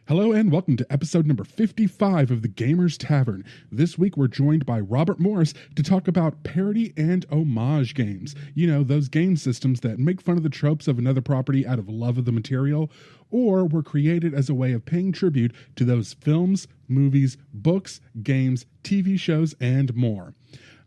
Hello and welcome to episode number 55 of the Gamers Tavern. This week we're joined by Robert Morris to talk about parody and homage games. You know, those game systems that make fun of the tropes of another property out of love of the material, or were created as a way of paying tribute to those films, movies, books, games, TV shows, and more.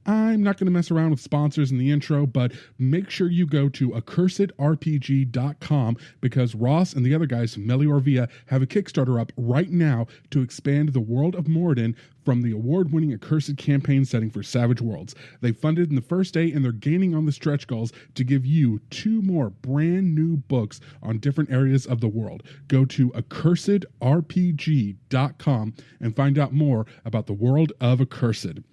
I'm not going to mess around with sponsors in the intro, but make sure you go to accursedrpg.com because Ross and the other guys from Melior Via have a Kickstarter up right now to expand the world of Moradin from the award-winning Accursed campaign setting for Savage Worlds. They funded in the first day and they're gaining on the stretch goals to give you 2 more brand new books on different areas of the world. Go to accursedrpg.com and find out more about the world of Accursed.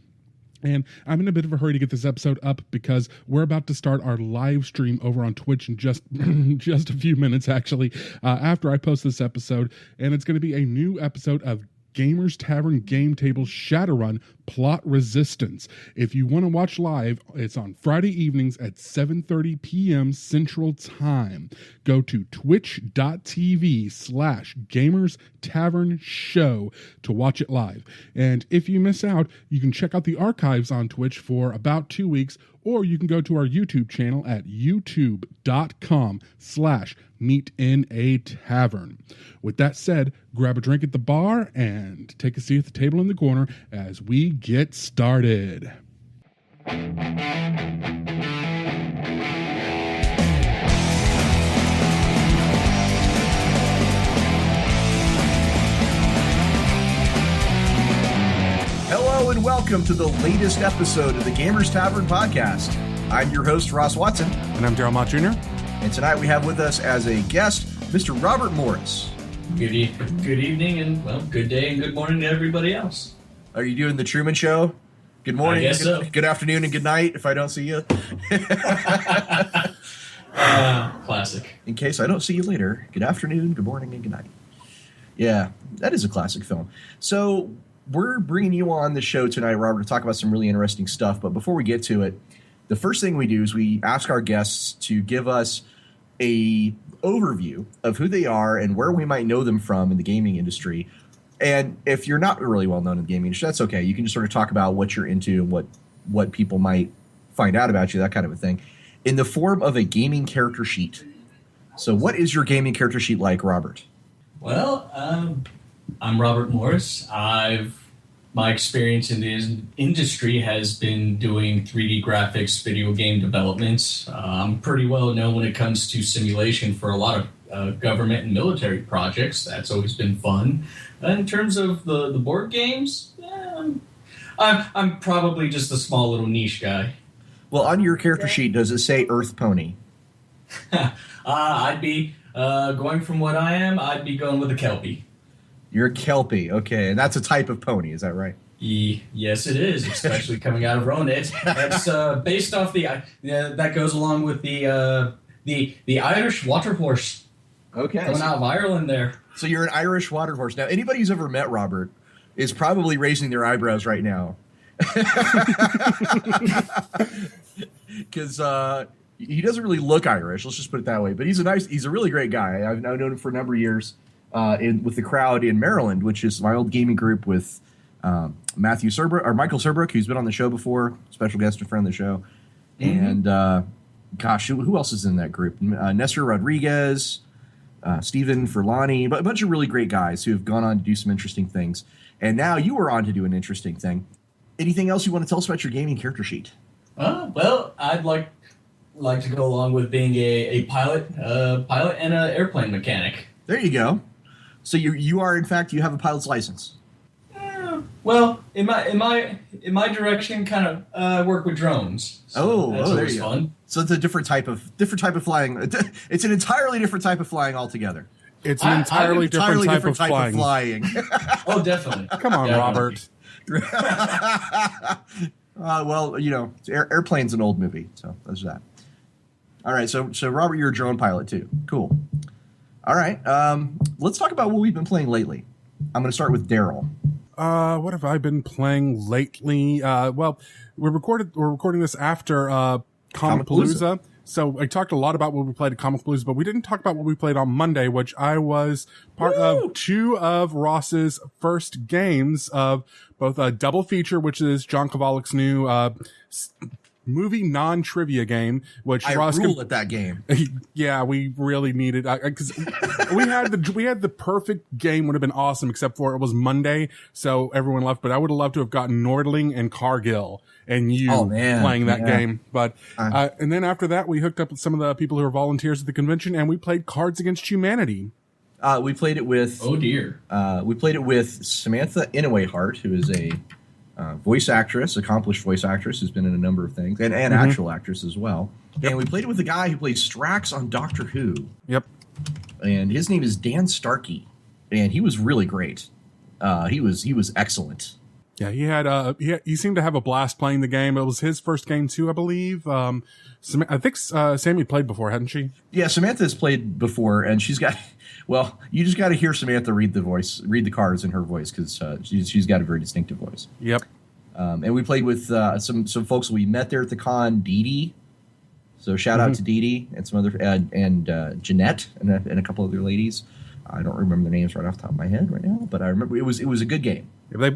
And I'm in a bit of a hurry to get this episode up because we're about to start our live stream over on Twitch in just a few minutes, actually, after I post this episode. And it's going to be a new episode of Gamers Tavern Game Table Shadowrun Plot Resistance. If you want to watch live, it's on Friday evenings at 7:30 p.m. Central Time. Go to twitch.tv/Gamers Tavern Show to watch it live. And if you miss out, you can check out the archives on Twitch for about 2 weeks, or you can go to our YouTube channel at youtube.com/meetinatavern. With that said, grab a drink at the bar and take a seat at the table in the corner as we get started. Hello and welcome to the latest episode of the Gamers Tavern podcast. I'm your host, Ross Watson. And I'm Daryl Mott Jr. And tonight we have with us as a guest, Mr. Robert Morris. Good evening, and, well, good day and good morning to everybody else. Are you doing the Truman Show? Good morning, I guess so. Good afternoon, and good night if I don't see you. Classic. In case I don't see you later, good afternoon, good morning, and good night. Yeah, that is a classic film. So we're bringing you on the show tonight, Robert, to talk about some really interesting stuff. But before we get to it, the first thing we do is we ask our guests to give us a overview of who they are and where we might know them from in the gaming industry. And if you're not really well known in the gaming industry, that's okay. You can just sort of talk about what you're into and what people might find out about you, that kind of a thing, in the form of a gaming character sheet. So what is your gaming character sheet like, Robert? Well, I'm Robert Morris. My experience in the industry has been doing 3D graphics, video game developments. I'm pretty well known when it comes to simulation for a lot of government and military projects. That's always been fun. In terms of the board games, I'm probably just a small little niche guy. Well, on your character sheet, does it say Earth Pony? I'd be going from what I am. I'd be going with a Kelpie. You're a Kelpie, okay, and that's a type of pony, is that right? Yes, it is, especially coming out of Rowan. That's based off that goes along with the Irish water horse. Okay, coming out of Ireland there. So you're an Irish water horse. Now, anybody who's ever met Robert is probably raising their eyebrows right now, because he doesn't really look Irish. Let's just put it that way. But he's a really great guy. I've known him for a number of years. With the crowd in Maryland, which is my old gaming group with Michael Serbrook, who's been on the show before, special guest and friend of the show, and who else is in that group? Nestor Rodriguez, Stephen Furlani, a bunch of really great guys who have gone on to do some interesting things. And now you are on to do an interesting thing. Anything else you want to tell us about your gaming character sheet? Well, I'd like to go along with being a pilot and an airplane mechanic. There you go. So you are, in fact, you have a pilot's license. Well, in my direction, kind of work with drones. So that's there always you fun. go. So it's a different type of flying. It's an entirely different type of flying altogether. It's an entirely different type of flying. Oh, definitely. Come on, Definitely. Robert. Well, you know, Airplane's an old movie, so there's that. All right, so Robert, you're a drone pilot too. Cool. All right, let's talk about what we've been playing lately. I'm going to start with Daryl. What have I been playing lately? Well, we're recording this after Comicpalooza. So I talked a lot about what we played at Comic Blues, but we didn't talk about what we played on Monday, which I was part of 2 of Ross's first games of both a double feature, which is John Kovalich's new movie non-trivia game, which Ross rule at that game. Yeah, we really needed, because we had the perfect game, would have been awesome, except for it was Monday, so everyone left. But I would have loved to have gotten Nordling and Cargill and you playing that game. But and then after that, we hooked up with some of the people who are volunteers at the convention, and we played Cards Against Humanity. We played it with we played it with Samantha Inouye-Hart, who is a voice actress, accomplished voice actress, who's been in a number of things, and actual actress as well. Yep. And we played it with the guy who plays Strax on Doctor Who. Yep. And his name is Dan Starkey, and he was really great. He was excellent. Yeah, he seemed to have a blast playing the game. It was his first game too, I believe. I think Sammy played before, hadn't she? Yeah, Samantha has played before, and she's got. Well, you just got to hear Samantha read the cards in her voice, because she's got a very distinctive voice. Yep. And we played with some folks we met there at the con, Dee Dee. So shout out to Dee Dee and some other and Jeanette and a couple other ladies. I don't remember the names right off the top of my head right now, but I remember it was a good game. Yeah,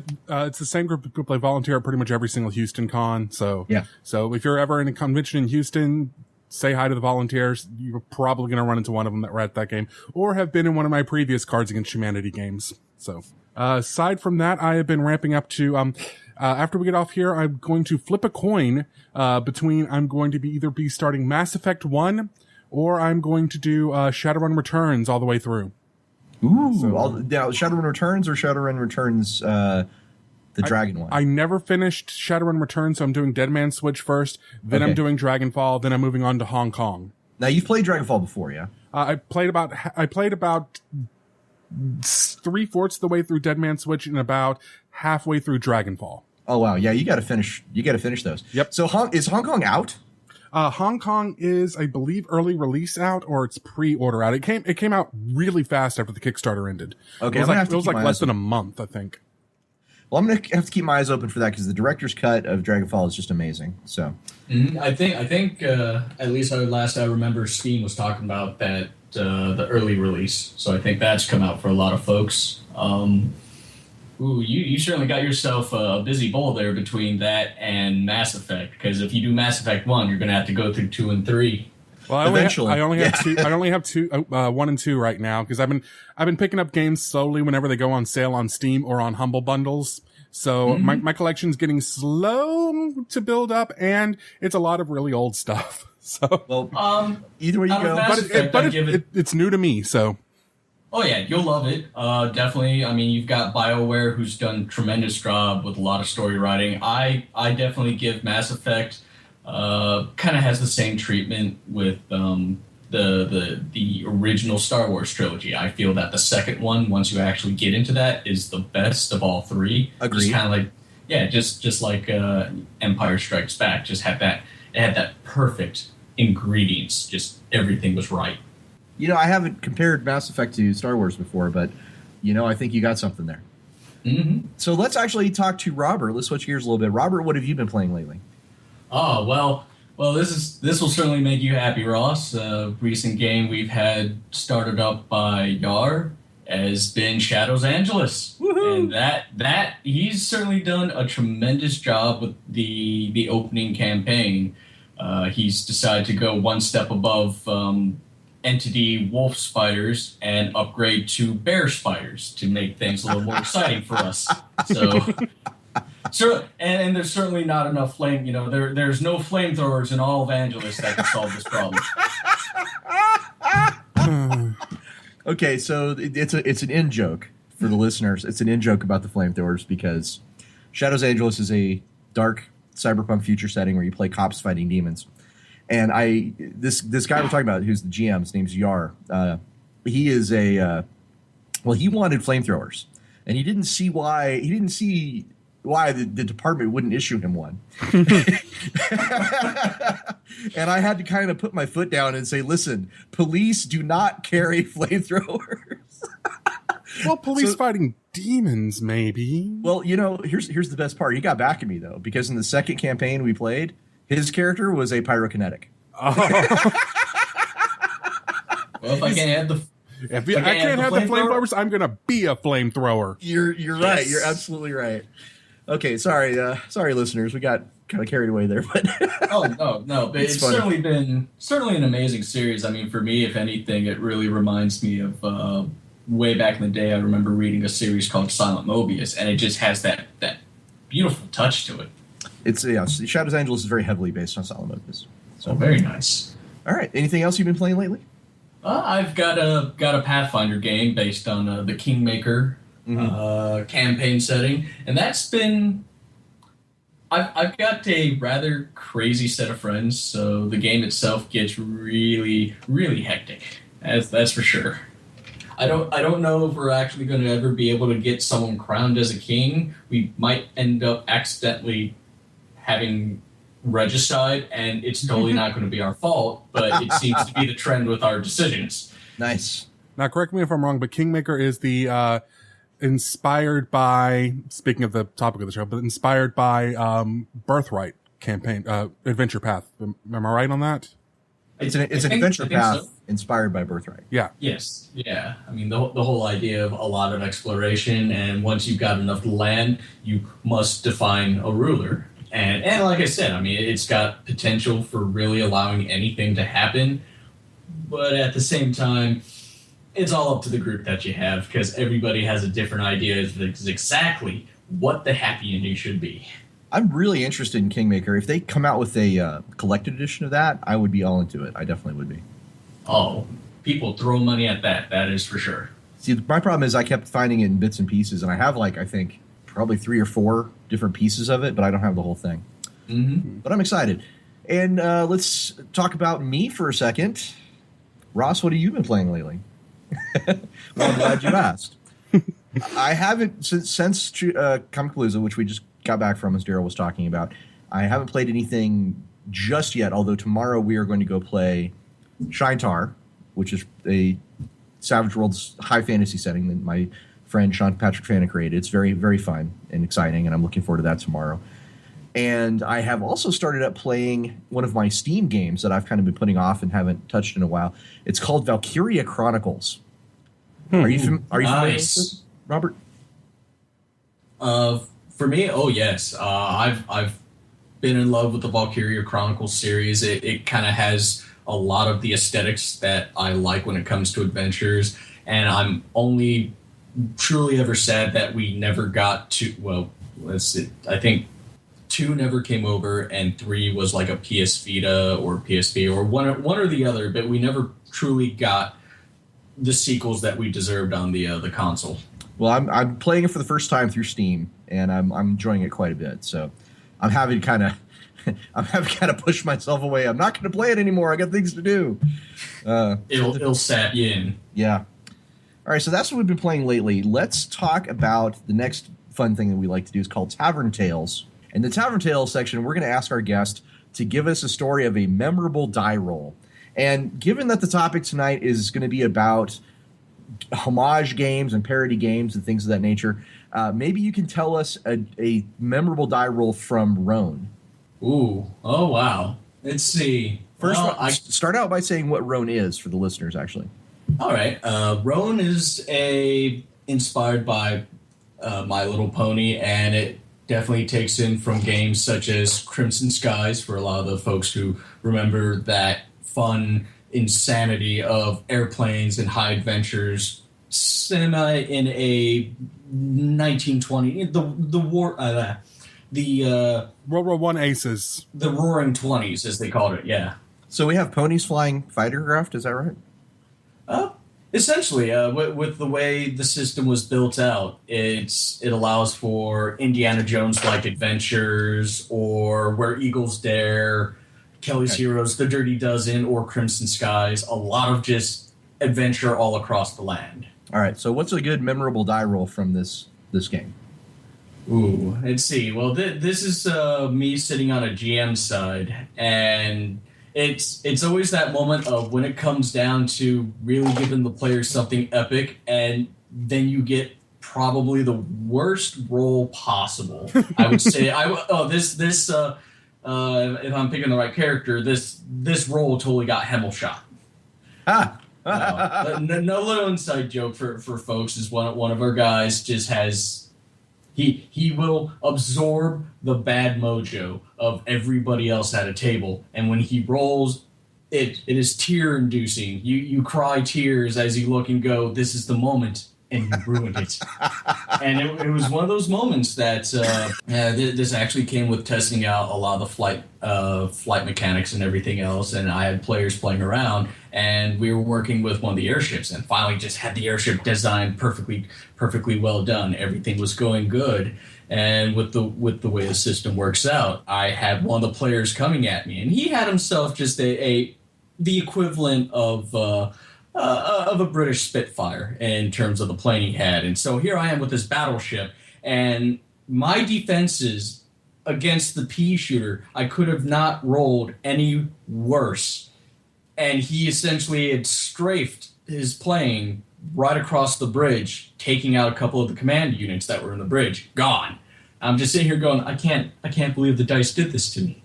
it's the same group of people play volunteer at pretty much every single Houston con. So yeah. So if you're ever in a convention in Houston, say hi to the volunteers. You're probably going to run into one of them that were at that game, or have been in one of my previous Cards Against Humanity games. So aside from that, I have been ramping up to after we get off here, I'm going to flip a coin between I'm going to either be starting Mass Effect 1 or I'm going to do Shadowrun Returns all the way through. Ooh, now Shadowrun Returns or Shadowrun Returns the Dragon one? I never finished Shadowrun Returns, so I'm doing Dead Man Switch first, then I'm doing Dragonfall, then I'm moving on to Hong Kong. Now, you've played Dragonfall before, yeah? I played about 3/4 of the way through Dead Man Switch and about halfway through Dragonfall. Oh wow, yeah, you got to finish those. Yep. So is Hong Kong out? Hong Kong is, I believe, early release out, or it's pre-order out. It came out really fast after the Kickstarter ended. Okay, it was like less than a month, I think. Well, I'm gonna have to keep my eyes open for that, because the director's cut of Dragonfall is just amazing. So, I think at least last I remember, Steam was talking about that the early release. So I think that's come out for a lot of folks. You certainly got yourself a busy bowl there between that and Mass Effect, because if you do Mass Effect 1, you're going to have to go through 2 and 3. Well, I only have two, 1 and 2 right now, because I've been picking up games slowly whenever they go on sale on Steam or on Humble Bundles. So my collection's getting slow to build up, and it's a lot of really old stuff. So either way you go, but it's new to me, so. Oh yeah, you'll love it. Definitely. I mean, you've got BioWare, who's done a tremendous job with a lot of story writing. I definitely give Mass Effect kind of has the same treatment with the original Star Wars trilogy. I feel that the second one, once you actually get into that, is the best of all three. Agreed. Just kind of like just like Empire Strikes Back. Just had that. It had that perfect ingredients. Just everything was right. You know, I haven't compared Mass Effect to Star Wars before, but, I think you got something there. Mm-hmm. So let's actually talk to Robert. Let's switch gears a little bit. Robert, what have you been playing lately? Oh, well, this will certainly make you happy, Ross. Recent game we've had started up by Yar has been Shadows Angelus. Woohoo! And that he's certainly done a tremendous job with the opening campaign. He's decided to go one step above entity wolf spiders and upgrade to bear spiders to make things a little more exciting for us. So and there's certainly not enough flame. There's no flamethrowers in all of Angelus that can solve this problem. Okay, so it's an in joke for the listeners. It's an in joke about the flamethrowers, because Shadows Angelus is a dark cyberpunk future setting where you play cops fighting demons. And this guy we're talking about, who's the GM, his name's Yar. He is he wanted flamethrowers, and he didn't see why the department wouldn't issue him one. And I had to kind of put my foot down and say, listen, police do not carry flamethrowers. Well, police fighting demons, maybe. Well, here's the best part. He got back at me, though, because in the second campaign we played, his character was a pyrokinetic. Oh. Well, if I can't have the If I can't have the flamethrowers, I'm gonna be a flamethrower. You're right. You're absolutely right. Okay, sorry, listeners, we got kind of carried away there, but oh no, but it's certainly been an amazing series. I mean, for me, if anything, it really reminds me of way back in the day. I remember reading a series called Silent Mobius, and it just has that beautiful touch to it. It's Shadows Angeles is very heavily based on Silent Mobius. So very nice. All right, anything else you've been playing lately? I've got a Pathfinder game based on the Kingmaker campaign setting, and that's been. I've got a rather crazy set of friends, so the game itself gets really, really hectic. That's for sure. I don't know if we're actually going to ever be able to get someone crowned as a king. We might end up accidentally having regicide, and it's totally not going to be our fault, but it seems to be the trend with our decisions. Nice. Now, correct me if I'm wrong, but Kingmaker is the inspired by, speaking of the topic of the show, but inspired by Birthright campaign, Adventure Path. Am I right on that? It's an adventure path inspired by Birthright. Yeah. Yes. Yeah. I mean, the whole idea of a lot of exploration, and once you've got enough land, you must define a ruler. And like I said, I mean, it's got potential for really allowing anything to happen, but at the same time, it's all up to the group that you have, because everybody has a different idea of exactly what the happy ending should be. I'm really interested in Kingmaker. If they come out with a collected edition of that, I would be all into it. I definitely would be. Oh, people throw money at that. That is for sure. See, my problem is I kept finding it in bits and pieces, and I have, I think, probably 3 or 4 different pieces of it, but I don't have the whole thing. Mm-hmm. But I'm excited. And let's talk about me for a second. Ross, what have you been playing lately? Well, I'm glad you asked. I haven't, since Comicpalooza, which we just got back from, as Daryl was talking about, I haven't played anything just yet, although tomorrow we are going to go play Shintar, which is a Savage Worlds high fantasy setting that my friend Sean Patrick Fanna created. It's very, very fun and exciting, and I'm looking forward to that tomorrow. And I have also started up playing one of my Steam games that I've kind of been putting off and haven't touched in a while. It's called Valkyria Chronicles. Are you familiar with this, Robert? For me, oh yes, I've been in love with the Valkyria Chronicles series. It kind of has a lot of the aesthetics that I like when it comes to adventures, and I'm only truly ever sad that we never got to. Well, let's see. I think 2 never came over, and 3 was like a PS Vita or PSP or one or the other, but we never truly got the sequels that we deserved on the console. Well, I'm playing it for the first time through Steam, and I'm enjoying it quite a bit. So I'm having to kind of push myself away. I'm not going to play it anymore. I got things to do. It'll sap you in. Yeah. All right, so that's what we've been playing lately. Let's talk about the next fun thing that we like to do. Is called Tavern Tales. In the Tavern Tales section, we're going to ask our guest to give us a story of a memorable die roll. And given that the topic tonight is going to be about homage games and parody games and things of that nature, maybe you can tell us a memorable die roll from Roan. Ooh. Oh, wow. Let's see. First, start out by saying what Roan is for the listeners, actually. All right. Roan is inspired by My Little Pony, and it definitely takes in from games such as Crimson Skies for a lot of the folks who remember that fun insanity of airplanes and high adventures semi in a 1920 the war the World War I aces, the Roaring Twenties as they called it. Yeah. So we have ponies flying fighter craft. Is that right? Essentially, with the way the system was built out, it allows for Indiana Jones-like adventures, or Where Eagles Dare, Kelly's Heroes, The Dirty Dozen, or Crimson Skies. A lot of just adventure all across the land. All right. So what's a good memorable die roll from this game? Ooh, let's see. Well, this is me sitting on a GM side, and it's always that moment of when it comes down to really giving the players something epic, and then you get probably the worst roll possible. I would say if I'm picking the right character, this role totally got Hemmel shot. No little inside joke for folks is one of our guys just has he will absorb the bad mojo of everybody else at a table, and when he rolls, it is tear inducing. You cry tears as you look and go, this is the moment, and you ruined it. And it was one of those moments that this actually came with testing out a lot of the flight mechanics and everything else, and I had players playing around, and we were working with one of the airships, and finally just had the airship designed perfectly well done. Everything was going good, and with the way the system works out, I had one of the players coming at me, and he had himself just the equivalent of a British Spitfire in terms of the plane he had. And so here I am with this battleship, and my defenses against the pea shooter, I could have not rolled any worse. And he essentially had strafed his plane right across the bridge, taking out a couple of the command units that were in the bridge. Gone. I'm just sitting here going, I can't believe the dice did this to me.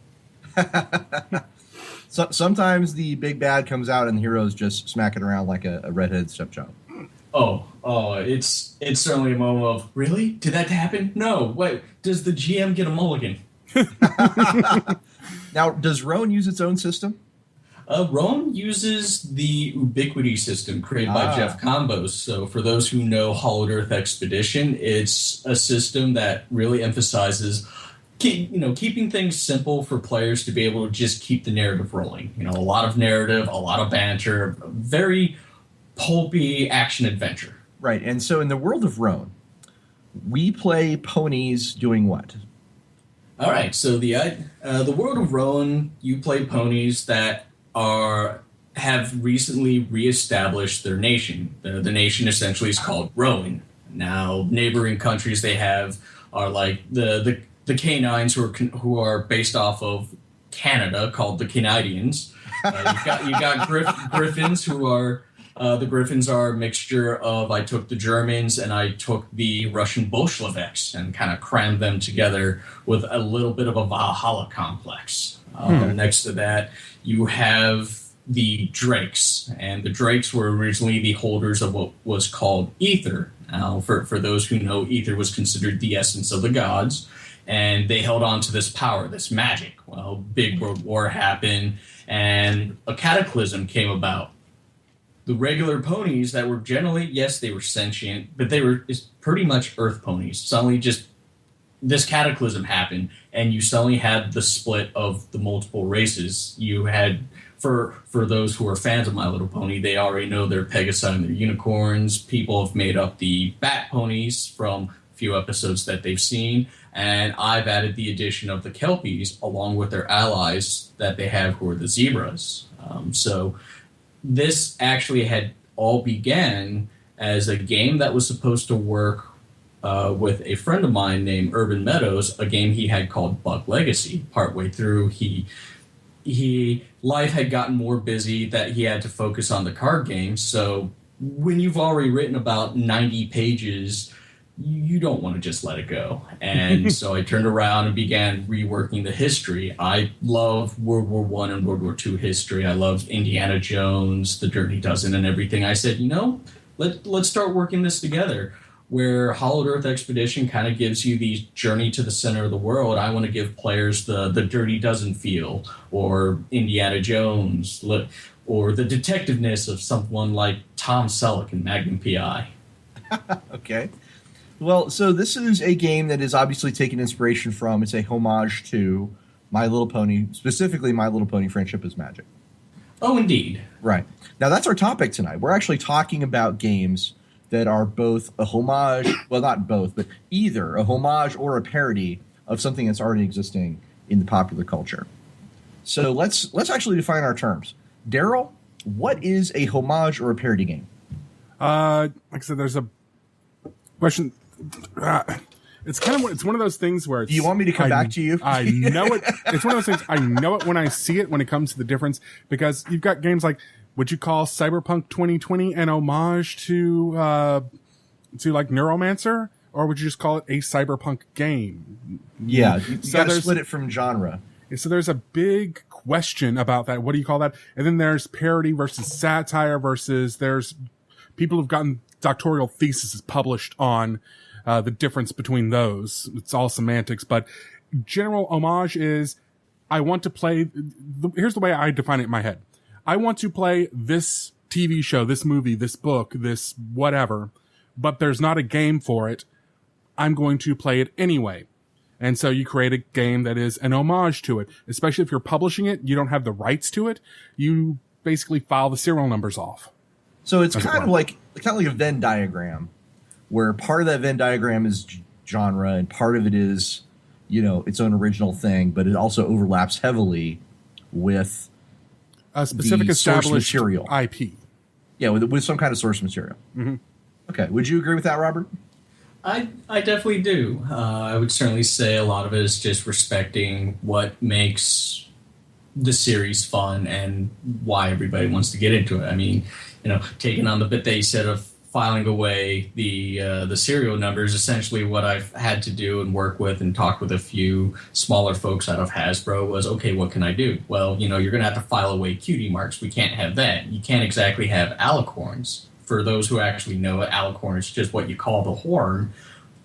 So, sometimes the big bad comes out and the heroes just smack it around like a redheaded stepchild. Oh, it's certainly a moment of, really? Did that happen? No. Wait, does the GM get a mulligan? Now, does Roan use its own system? Roan uses the Ubiquity system created by Jeff Combos. So for those who know Hollowed Earth Expedition, it's a system that really emphasizes keeping things simple for players to be able to just keep the narrative rolling. A lot of narrative, a lot of banter, very pulpy action-adventure. Right, and so in the world of Roan, we play ponies doing what? All right, so the world of Roan, you play ponies that have recently reestablished their nation. The nation essentially is called Rowan. Now, neighboring countries they have are like the canines who are based off of Canada, called the Canadians. You've got Griffins who are the Griffins are a mixture of I took the Germans and I took the Russian Bolsheviks and kind of crammed them together with a little bit of a Valhalla complex. Next to that, you have the Drakes, and the Drakes were originally the holders of what was called ether. Now, for those who know, ether was considered the essence of the gods, and they held on to this power, this magic. Well, big world war happened, and a cataclysm came about. The regular ponies that were generally, yes, they were sentient, but they were pretty much earth ponies. Suddenly just this cataclysm happened, and you suddenly had the split of the multiple races. You had, for those who are fans of My Little Pony, they already know their Pegasi and their unicorns. People have made up the bat ponies from a few episodes that they've seen, and I've added the addition of the Kelpies along with their allies that they have, who are the zebras. So this actually had all began as a game that was supposed to work with a friend of mine named Urban Meadows, a game he had called Bug Legacy. Partway through, life had gotten more busy that he had to focus on the card game. So when you've already written about 90 pages, you don't want to just let it go. And so I turned around and began reworking the history. I love World War I and World War II history. I love Indiana Jones, The Dirty Dozen, and everything. I said, let's start working this together. Where Hollowed Earth Expedition kind of gives you the journey to the center of the world, I want to give players the Dirty Dozen feel, or Indiana Jones, or the detectiveness of someone like Tom Selleck in Magnum P.I. Okay. Well, so this is a game that is obviously taking inspiration from, it's a homage to My Little Pony, specifically My Little Pony Friendship is Magic. Oh, indeed. Right. Now, that's our topic tonight. We're actually talking about games that are both a homage, well, not both, but either a homage or a parody of something that's already existing in the popular culture. So let's actually define our terms. Daryl, what is a homage or a parody game? Like I said, there's a question. It's one of those things where do you want me to come back to you? I know it. It's one of those things. I know it when I see it, when it comes to the difference, because you've got games like, would you call Cyberpunk 2020 an homage to like Neuromancer, or would you just call it a cyberpunk game? Yeah, you got to split it from genre. So there's a big question about that. What do you call that? And then there's parody versus satire versus there's people who've gotten doctoral theses published on the difference between those. It's all semantics, but general homage is I want to play. Here's the way I define it in my head. I want to play this TV show, this movie, this book, this whatever, but there's not a game for it. I'm going to play it anyway. And so you create a game that is an homage to it, especially if you're publishing it, you don't have the rights to it. You basically file the serial numbers off. So it's kind of like a Venn diagram where part of that Venn diagram is genre and part of it is, its own original thing, but it also overlaps heavily with a specific established material. IP. Yeah, with some kind of source material. Mm-hmm. Okay. Would you agree with that, Robert? I definitely do. I would certainly say a lot of it is just respecting what makes the series fun and why everybody wants to get into it. I mean, taking on the bit that you said of filing away the serial numbers, essentially what I've had to do and work with and talk with a few smaller folks out of Hasbro was, okay, what can I do? Well, you're going to have to file away cutie marks. We can't have that. You can't exactly have alicorns. For those who actually know it, alicorn is just what you call the horn.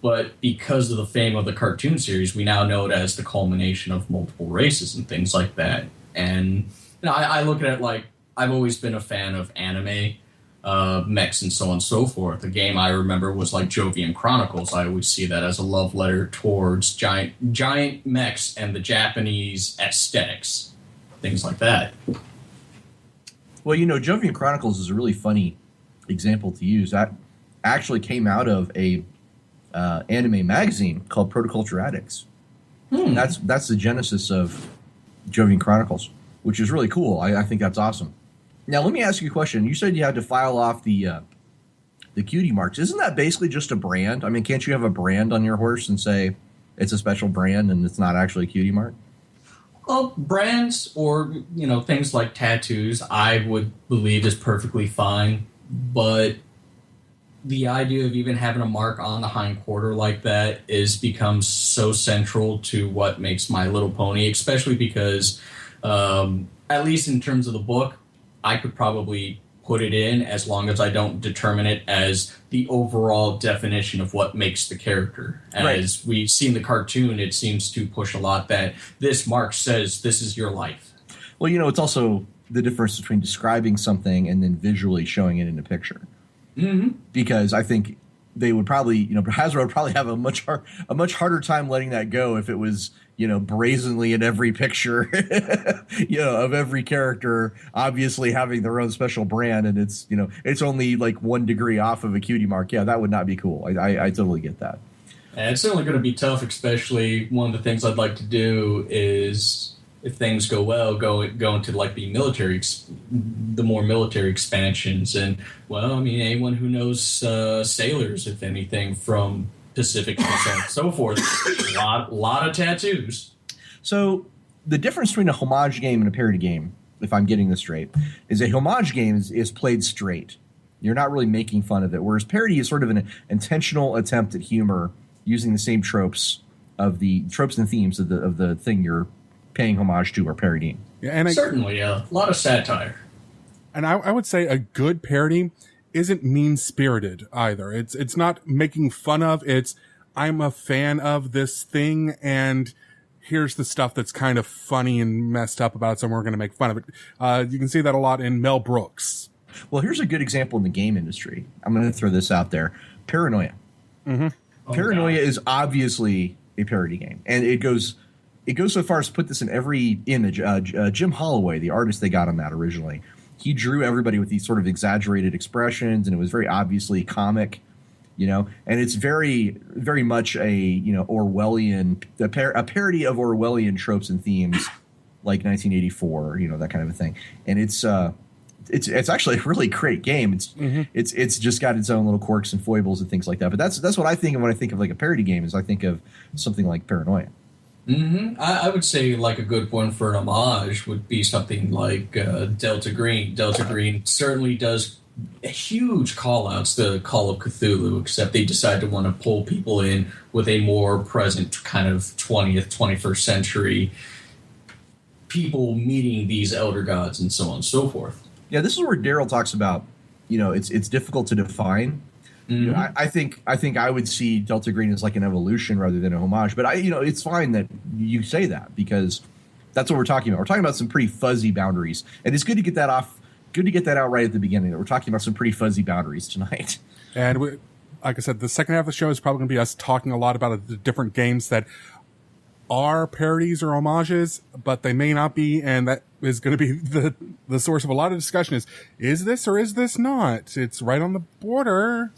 But because of the fame of the cartoon series, we now know it as the culmination of multiple races and things like that. And I look at it like I've always been a fan of anime, mechs, and so on and so forth. The game I remember was like Jovian Chronicles. I always see that as a love letter towards giant mechs and the Japanese aesthetics, things like that. Well, Jovian Chronicles is a really funny example to use. That actually came out of a anime magazine called Protoculture Addicts. That's the genesis of Jovian Chronicles, which is really cool. I think that's awesome. Now, let me ask you a question. You said you had to file off the cutie marks. Isn't that basically just a brand? I mean, can't you have a brand on your horse and say it's a special brand and it's not actually a cutie mark? Well, brands or things like tattoos, I would believe is perfectly fine. But the idea of even having a mark on the hind quarter like that is becomes so central to what makes My Little Pony, especially because, at least in terms of the book, I could probably put it in as long as I don't determine it as the overall definition of what makes the character. As we see in the cartoon, it seems to push a lot that this mark says this is your life. Well, it's also the difference between describing something and then visually showing it in a picture. Mm-hmm. Because I think they would probably, Hasbro would probably have a much harder time letting that go if it was, brazenly in every picture, of every character, obviously having their own special brand, and it's only like 1 degree off of a cutie mark. Yeah, that would not be cool. I totally get that. And it's certainly going to be tough, especially one of the things I'd like to do is, if things go well, go into like the more military expansions. And, well, I mean, anyone who knows sailors, if anything, from Pacific and so on and so forth, a lot of tattoos. So the difference between a homage game and a parody game, if I'm getting this straight, is a homage game is played straight. You're not really making fun of it, whereas parody is sort of an intentional attempt at humor using the same tropes and themes of the thing you're paying homage to or parodying. Yeah, and certainly a lot of satire. And I would say a good parody isn't mean-spirited either. It's not making fun of. It's I'm a fan of this thing, and here's the stuff that's kind of funny and messed up about it, so we're going to make fun of it. You can see that a lot in Mel Brooks. Well, here's a good example in the game industry. I'm going to throw this out there. Paranoia. Mm-hmm. Paranoia is obviously a parody game, and it goes so far as to put this in every image. Jim Holloway, the artist they got on that originally, he drew everybody with these sort of exaggerated expressions, and it was very obviously comic, and it's very, very much a Orwellian, a parody of Orwellian tropes and themes, like 1984, that kind of a thing. And it's actually a really great game. It's just got its own little quirks and foibles and things like that. But that's what I think of when I think of like a parody game. Is I think of something like Paranoia. Mm-hmm. I would say like a good one for an homage would be something like Delta Green. Delta Green certainly does huge call-outs to Call of Cthulhu, except they decide to want to pull people in with a more present kind of 20th, 21st century people meeting these elder gods and so on and so forth. Yeah, this is where Daryl talks about, it's difficult to define. Mm-hmm. I think I would see Delta Green as like an evolution rather than a homage. But it's fine that you say that, because that's what we're talking about. We're talking about some pretty fuzzy boundaries, and it's good to get that off. Good to get that out right at the beginning. That we're talking about some pretty fuzzy boundaries tonight. And like I said, the second half of the show is probably going to be us talking a lot about the different games that are parodies or homages, but they may not be, and that is going to be the source of a lot of discussion. Is this or is this not? It's right on the border.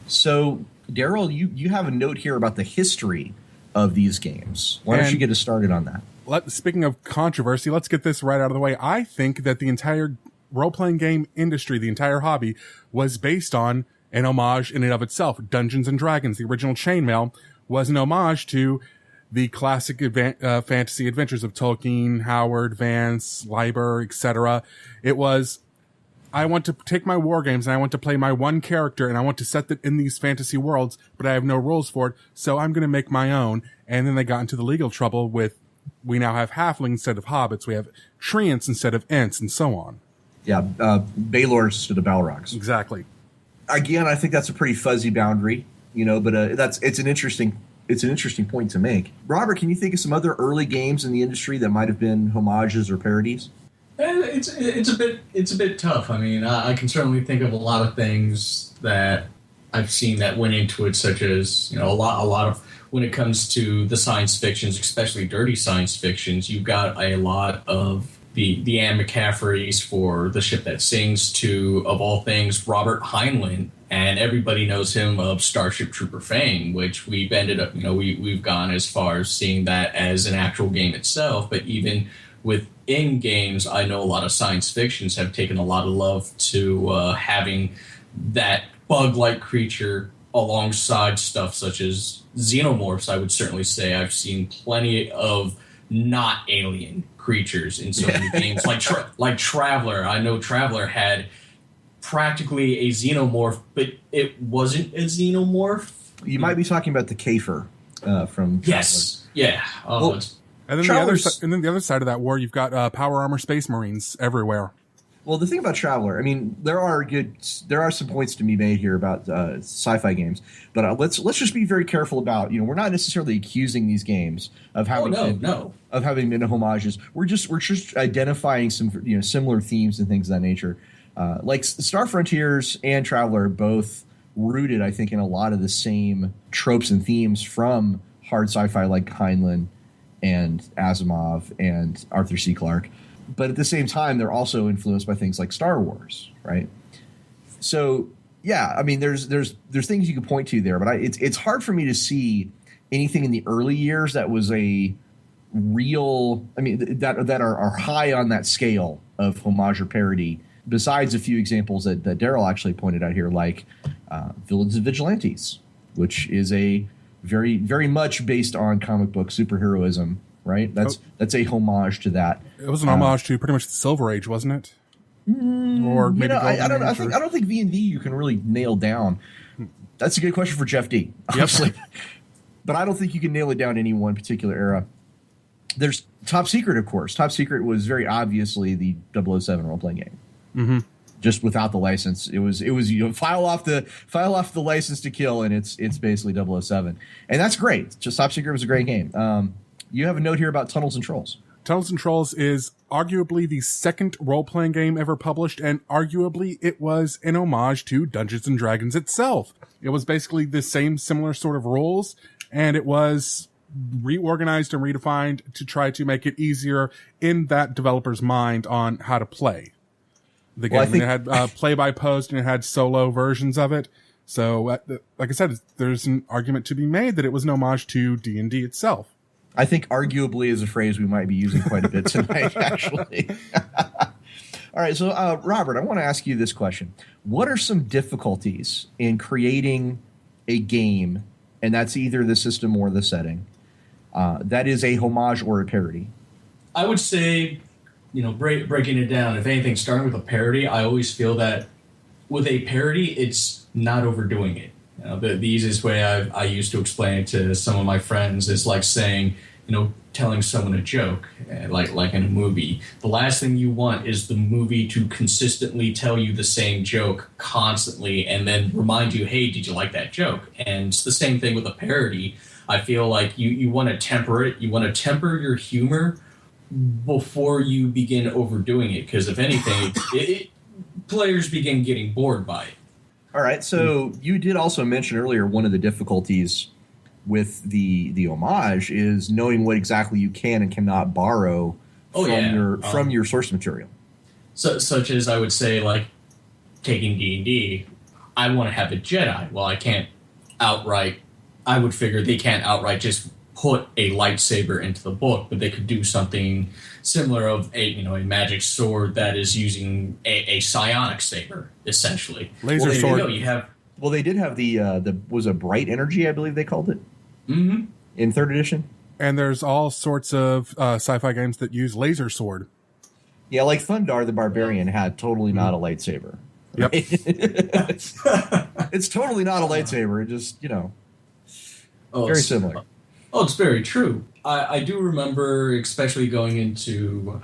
So Daryl, you have a note here about the history of these games. Why don't you get us started on that? Speaking of controversy, let's get this right out of the way. I think that the entire role-playing game industry, the entire hobby, was based on an homage in and of itself. Dungeons and Dragons, the original chainmail, was an homage to the classic fantasy adventures of Tolkien, Howard, Vance, Leiber, etc. It was, I want to take my war games and I want to play my one character and I want to set that in these fantasy worlds, but I have no rules for it, so I'm going to make my own. And then they got into the legal trouble with, we now have halflings instead of hobbits, we have treants instead of ents, and so on. Yeah, Baelors instead of Balrogs. Exactly. Again, I think that's a pretty fuzzy boundary, but it's an interesting point to make. Robert, can you think of some other early games in the industry that might have been homages or parodies? It's a bit tough. I mean, I can certainly think of a lot of things that I've seen that went into it, such as a lot of when it comes to the science fictions, especially dirty science fictions. You've got a lot of the Anne McCaffreys for The Ship That Sings to, of all things, Robert Heinlein, and everybody knows him of Starship Trooper fame, which we've ended up, we've gone as far as seeing that as an actual game itself. But even within games, I know a lot of science fictions have taken a lot of love to having that bug-like creature alongside stuff such as xenomorphs. I would certainly say I've seen plenty of not alien creatures in so many games, like Traveler. I know Traveler had practically a xenomorph, but it wasn't a xenomorph. You might be talking about the Kafer from Traveler. Yes, yeah. And then the other side of that war, you've got Power Armor Space Marines everywhere. Well, the thing about Traveler, I mean, there are some points to be made here about sci-fi games, but let's just be very careful about, we're not necessarily accusing these games of having been homages. We're just identifying some similar themes and things of that nature. Like Star Frontiers and Traveler are both rooted, I think, in a lot of the same tropes and themes from hard sci-fi like Heinlein and Asimov and Arthur C. Clarke. But at the same time, they're also influenced by things like Star Wars, right? So, yeah, I mean, there's things you could point to there, but it's hard for me to see anything in the early years that was a real, I mean, that are high on that scale of homage or parody, besides a few examples that Daryl actually pointed out here, like Villains and Vigilantes, which is a very, very much based on comic book superheroism. Right, that's a homage to that. It was an homage to pretty much the Silver Age, wasn't it? Or maybe I don't think V&V you can really nail down. That's a good question for Jeff D. Honestly, but I don't think you can nail it down to any one particular era. There's Top Secret, of course. Top Secret was very obviously the 007 role playing game. Mm-hmm. Just without the license, it was file off the license to kill, and it's basically 007, and that's great. Just Top Secret was a great game. You have a note here about Tunnels and Trolls. Tunnels and Trolls is arguably the second role-playing game ever published, and arguably it was an homage to Dungeons and Dragons itself. It was basically the same similar sort of rules, and it was reorganized and redefined to try to make it easier in that developer's mind on how to play the game. It had play-by-post, and it had solo versions of it. So, like I said, there's an argument to be made that it was an homage to D&D itself. I think arguably is a phrase we might be using quite a bit tonight, actually. All right, so Robert, I want to ask you this question. What are some difficulties in creating a game, and that's either the system or the setting, that is a homage or a parody? I would say, breaking it down, if anything, starting with a parody, I always feel that with a parody, it's not overdoing it. The easiest way I used to explain it to some of my friends is like saying, telling someone a joke, like in a movie. The last thing you want is the movie to consistently tell you the same joke constantly and then remind you, hey, did you like that joke? And it's the same thing with a parody. I feel like you want to temper it. You want to temper your humor before you begin overdoing it, because if anything, players begin getting bored by it. All right, so you did also mention earlier one of the difficulties with the homage is knowing what exactly you can and cannot borrow from your source material. So, such as I would say, like taking D&D, I want to have a Jedi. Well, I can't outright. I would figure they can't outright just put a lightsaber into the book, but they could do something similar of a magic sword that is using a psionic saber, essentially. Laser sword. Well, they did have the was a bright energy, I believe they called it. Mm-hmm. In 3rd edition. And there's all sorts of sci-fi games that use laser sword. Yeah, like Thundar the Barbarian had totally not a lightsaber. Yep. It's totally not a lightsaber. It just, very similar. Oh, it's very true. I do remember, especially going into,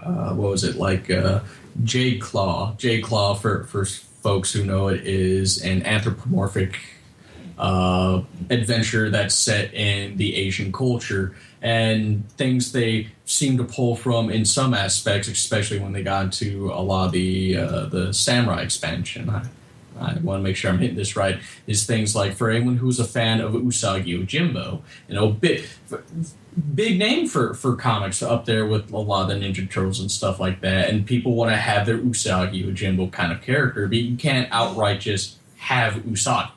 Jade Claw. Jade Claw, for folks who know it, is an anthropomorphic adventure that's set in the Asian culture, and things they seem to pull from in some aspects, especially when they got into a lot of the samurai expansion. I want to make sure I'm hitting this right, is things like, for anyone who's a fan of Usagi Yojimbo, big name for comics, up there with a lot of the Ninja Turtles and stuff like that, and people want to have their Usagi Yojimbo kind of character, but you can't outright just have Usagi.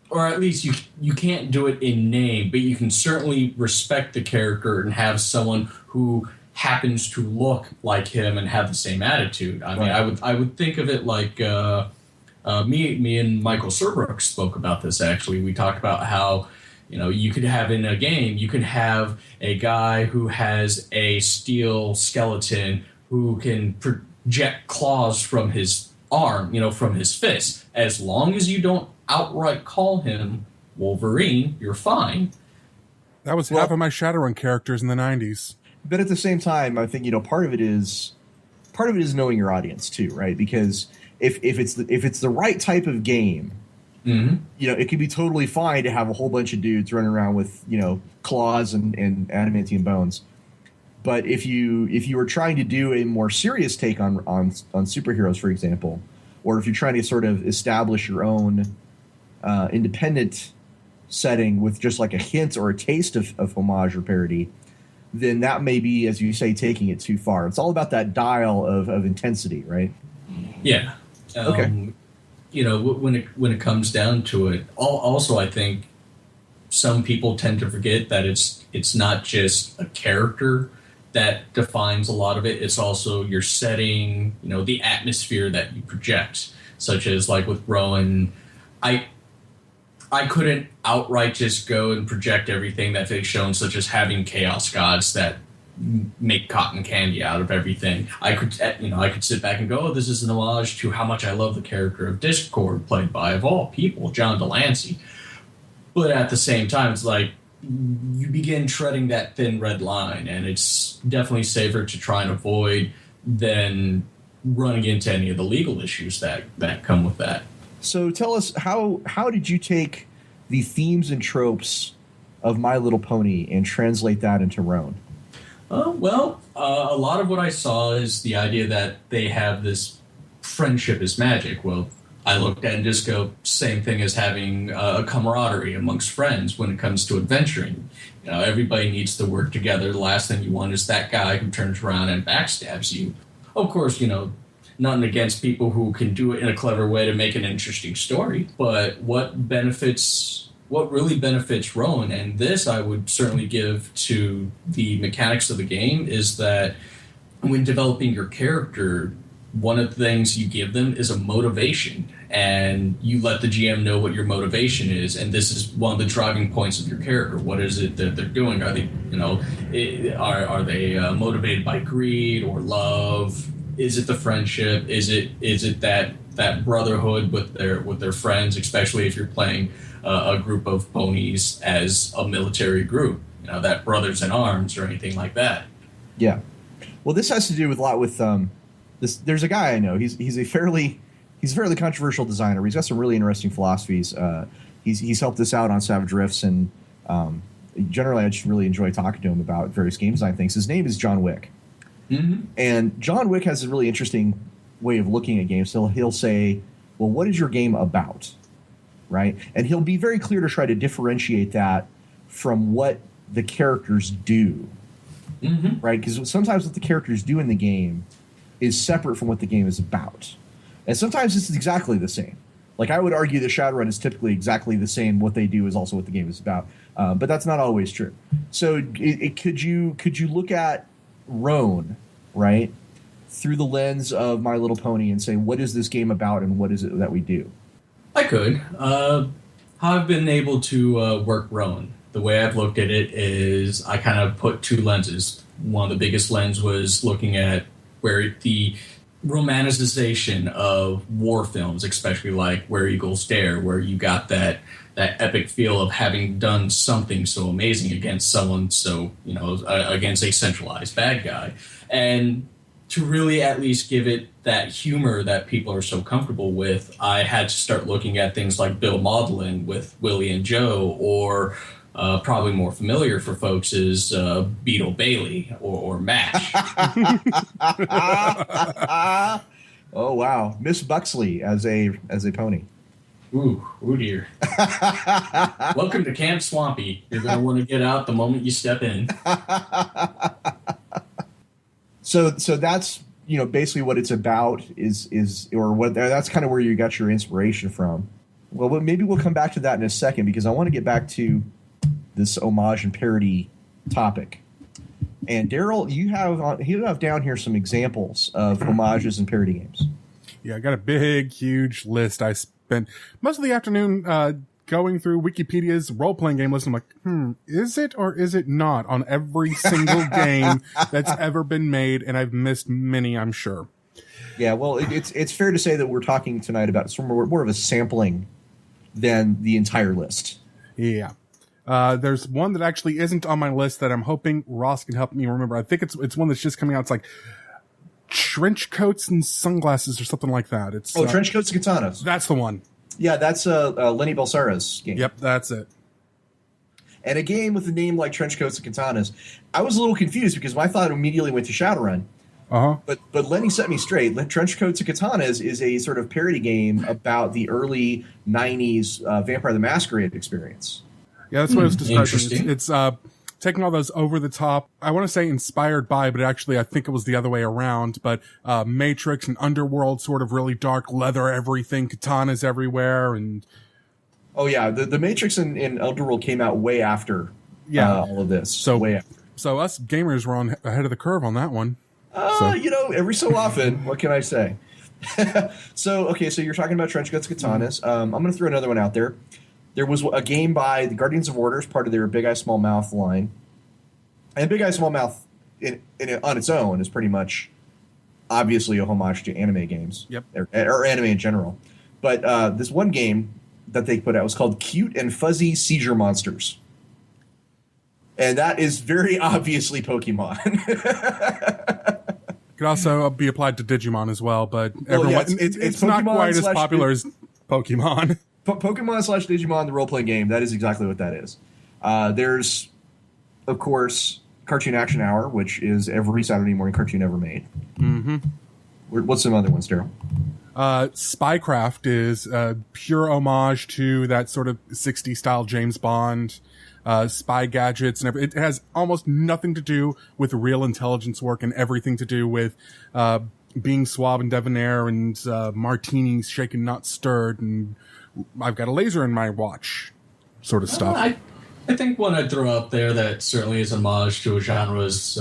Or at least you can't do it in name, but you can certainly respect the character and have someone who happens to look like him and have the same attitude. I mean, I would think of it like me and Michael Serbrook spoke about this, actually. We talked about how you could have in a game, you could have a guy who has a steel skeleton who can project claws from his arm, from his fist. As long as you don't outright call him Wolverine, you're fine. That was half of my Shadowrun characters in the 90s. But at the same time, I think part of it is knowing your audience too, right? Because if it's the right type of game, mm-hmm. It could be totally fine to have a whole bunch of dudes running around with claws and adamantium bones. But if you were trying to do a more serious take on superheroes, for example, or if you're trying to sort of establish your own independent setting with just like a hint or a taste of homage or parody, then that may be, as you say, taking it too far. It's all about that dial of intensity, right? Yeah. Okay. When it comes down to it, also I think some people tend to forget that it's not just a character that defines a lot of it. It's also your setting, the atmosphere that you project, such as like with Rowan. I couldn't outright just go and project everything that they've shown, such as having chaos gods that make cotton candy out of everything. I could sit back and go, oh, this is an homage to how much I love the character of Discord, played by, of all people, John Delancey. But at the same time, it's like you begin treading that thin red line, and it's definitely safer to try and avoid than running into any of the legal issues that come with that. So tell us, how did you take the themes and tropes of My Little Pony and translate that into Roan? A lot of what I saw is the idea that they have this friendship is magic. Well, I looked at it and just go, same thing as having a camaraderie amongst friends when it comes to adventuring. Everybody needs to work together. The last thing you want is that guy who turns around and backstabs you. Of course, nothing against people who can do it in a clever way to make an interesting story. But what really benefits Rowan, and this I would certainly give to the mechanics of the game, is that when developing your character, one of the things you give them is a motivation, and you let the GM know what your motivation is, and this is one of the driving points of your character. What is it that they're doing? Are they, are they motivated by greed or love? Is it the friendship? Is it that brotherhood with their friends, especially if you're playing a group of ponies as a military group? that brothers in arms or anything like that. Yeah. Well, this has to do with a lot with this. There's a guy I know. He's a fairly controversial designer. He's got some really interesting philosophies. He's helped us out on Savage Rifts, and generally I just really enjoy talking to him about various game design things. His name is John Wick. Mm-hmm. And John Wick has a really interesting way of looking at games. So he'll say, well, what is your game about? Right? And he'll be very clear to try to differentiate that from what the characters do. Mm-hmm. Right? Because sometimes what the characters do in the game is separate from what the game is about. And sometimes it's exactly the same. Like, I would argue that Shadowrun is typically exactly the same. What they do is also what the game is about. But that's not always true. So could you look at Roan, right, through the lens of My Little Pony and say, what is this game about and what is it that we do? I could. How I've been able to work Roan, the way I've looked at it is I kind of put two lenses. One of the biggest lens was looking at where the romanticization of war films, especially like Where Eagles Dare, where you got that epic feel of having done something so amazing against someone so, against a centralized bad guy. And to really at least give it that humor that people are so comfortable with, I had to start looking at things like Bill Maudlin with Willie and Joe, or probably more familiar for folks is Beetle Bailey or MASH. Oh, wow. Miss Buxley as a pony. Ooh dear. Welcome to Camp Swampy. You're going to want to get out the moment you step in. So that's, basically what it's about that's kind of where you got your inspiration from. Well, maybe we'll come back to that in a second, because I want to get back to this homage and parody topic. And Daryl, you have down here some examples of homages and parody games. Yeah, I got a big, huge list. I spent most of the afternoon going through Wikipedia's role-playing game list. I'm like, is it or is it not on every single game that's ever been made? And I've missed many, I'm sure. Yeah, well, it's fair to say that we're talking tonight about more of a sampling than the entire list. Yeah. There's one that actually isn't on my list that I'm hoping Ross can help me remember. I think it's one that's just coming out. It's like trench coats and sunglasses or something like that. It's trench coats and katanas. That's the one. Yeah, that's Lenny Balsara's game. Yep, that's it. And a game with a name like Trench Coats and Katanas, I was a little confused because my thought immediately went to Shadowrun. Uh-huh. But Lenny set me straight. Trench Coats and Katanas is a sort of parody game about the early 90s Vampire the Masquerade experience. Yeah, that's what I was describing. It's taking all those over-the-top, I want to say inspired by, but actually I think it was the other way around, but Matrix and Underworld, sort of really dark leather everything, katanas everywhere, and... Oh, yeah, the Matrix and Underworld came out way after all of this. So, way after. So us gamers were ahead of the curve on that one. Every so often, what can I say? So you're talking about Trench Coats and Katanas. I'm going to throw another one out there. There was a game by the Guardians of Orders, part of their Big Eye Small Mouth line. And Big Eye Small Mouth, on its own, is pretty much obviously a homage to anime games. Yep. Or anime in general. But this one game that they put out was called Cute and Fuzzy Seizure Monsters. And that is very obviously Pokemon. Could also be applied to Digimon as well, but it's not quite as popular as Pokemon. Pokemon/Digimon, the role-playing game, that is exactly what that is. There's, of course, Cartoon Action Hour, which is every Saturday morning cartoon ever made. Mm-hmm. What's some other ones, Daryl? Spycraft is a pure homage to that sort of 60s style James Bond, spy gadgets and everything. It has almost nothing to do with real intelligence work and everything to do with being suave and debonair and martinis shaken not stirred and I've got a laser in my watch sort of stuff. I think one I'd throw up there that certainly is an homage to a genre is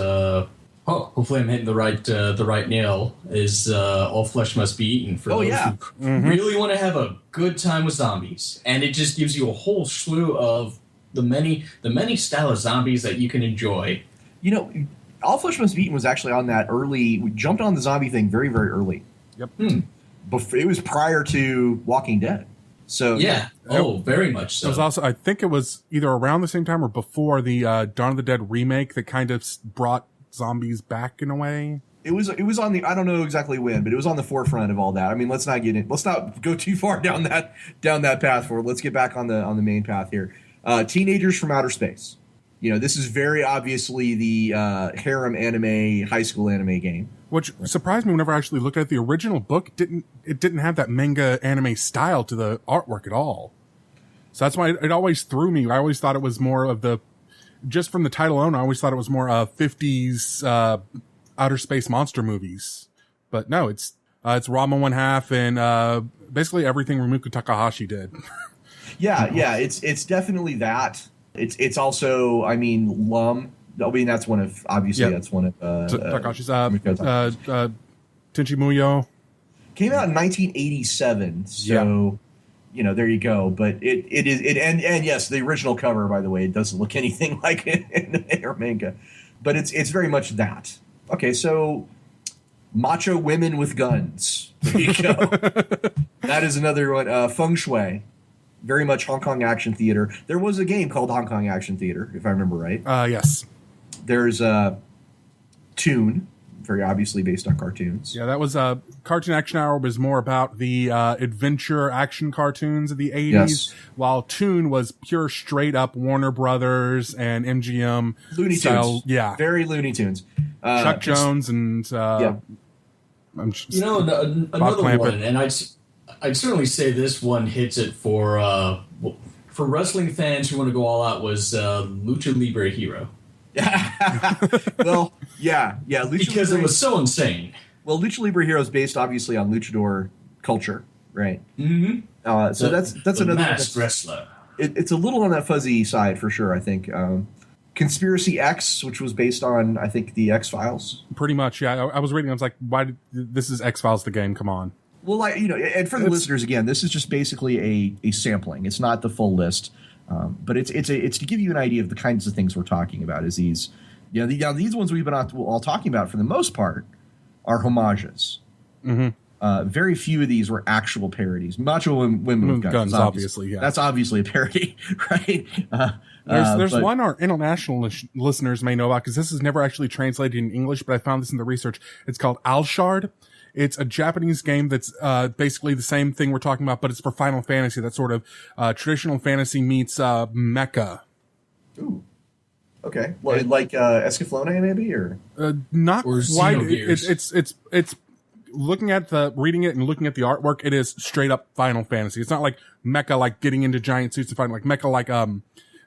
hopefully I'm hitting the right nail, is All Flesh Must Be Eaten for those who really want to have a good time with zombies. And it just gives you a whole slew of the many style of zombies that you can enjoy. All Flesh Must Be Eaten was actually on that early, we jumped on the zombie thing very, very early. Yep. It was prior to Walking Dead. So yeah, very much so. It was also, I think it was either around the same time or before the Dawn of the Dead remake that kind of brought zombies back in a way. It was on the, I don't know exactly when, but it was on the forefront of all that. I mean, let's not go too far down that path forward. Let's get back on the main path here. Teenagers from Outer Space. This is very obviously the harem anime, high school anime game. Which surprised me whenever I actually looked at it. The original book. Didn't have that manga anime style to the artwork at all. So that's why it always threw me. I always thought it was more of just from the title alone, I always thought it was more 50s outer space monster movies. But no, it's Rama One Half and basically everything Rumiko Takahashi did. Yeah, it's definitely that. It's also, I mean, Lum. I mean, that's one of Takahashi's. Tenchi Muyo came out in 1987. So, there you go. But it is and yes, the original cover, by the way, it doesn't look anything like it in the manga, but it's very much that. Okay, so macho women with guns. There you go. That is another one. Feng Shui. Very much Hong Kong action theater. There was a game called Hong Kong Action Theater, if I remember right. Yes. There's Toon, very obviously based on cartoons. Yeah, that was Cartoon Action Hour was more about the adventure action cartoons of the 80s, yes. While Toon was pure straight up Warner Brothers and MGM Looney style, Tunes. Yeah. Very Looney Tunes. Chuck Jones and yeah. Another one, and I'd certainly say this one hits it for wrestling fans who want to go all out was Lucha Libre Hero. Well, yeah, because it was so insane. Well, Lucha Libre Hero is based obviously on luchador culture, right? Mm-hmm. So that's another masked wrestler. It's a little on that fuzzy side for sure. I think Conspiracy X, which was based on I think the X-Files. Pretty much, yeah. I was reading. I was like, why? This is X-Files, the game. Come on. Well, and for the listeners, again, this is just basically a sampling. It's not the full list, but it's to give you an idea of the kinds of things we're talking about. Is these, these ones we've been all talking about for the most part are homages. Mm-hmm. Very few of these were actual parodies. Macho Women with Guns, obviously, yeah. That's obviously a parody, right? There's one our international listeners may know about because this is never actually translated in English, but I found this in the research. It's called Alshard. It's a Japanese game that's basically the same thing we're talking about, but it's for Final Fantasy. That's sort of traditional fantasy meets mecha. Ooh, okay. Like Escaflowne maybe, or not or quite. Xenogears. It's looking at reading it and looking at the artwork. It is straight up Final Fantasy. It's not like mecha, like getting into giant suits and fighting. Like mecha, like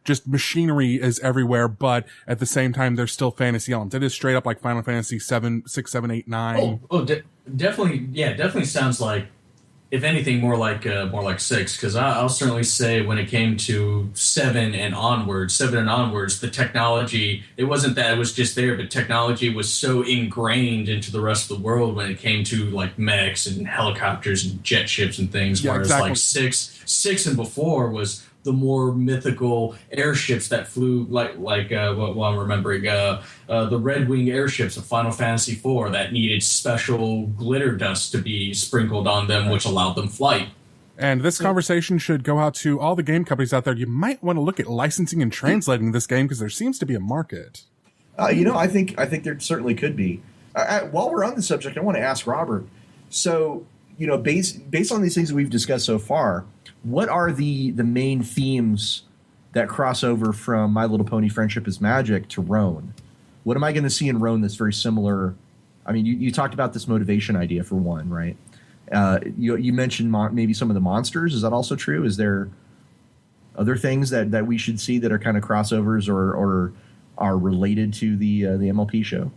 just machinery is everywhere, but at the same time, there's still fantasy elements. It is straight up like Final Fantasy 6, 7, 8, 9. Definitely. Yeah, definitely sounds like, if anything, more like 6. Because I'll certainly say when it came to 7 and onwards, the technology, it wasn't that it was just there, but technology was so ingrained into the rest of the world when it came to like mechs and helicopters and jet ships and things. Yeah, whereas exactly. like 6 and before was the more mythical airships that flew like what I'm remembering, the Red Wing airships of Final Fantasy IV that needed special glitter dust to be sprinkled on them, which allowed them flight. And this conversation should go out to all the game companies out there. You might want to look at licensing and translating this game because there seems to be a market. I think there certainly could be. While we're on the subject, I want to ask Robert. So, based on these things that we've discussed so far, what are the main themes that cross over from My Little Pony Friendship is Magic to Roan? What am I going to see in Roan that's very similar? I mean, you talked about this motivation idea for one, right? You mentioned maybe some of the monsters. Is that also true? Is there other things that we should see that are kind of crossovers or are related to the MLP show?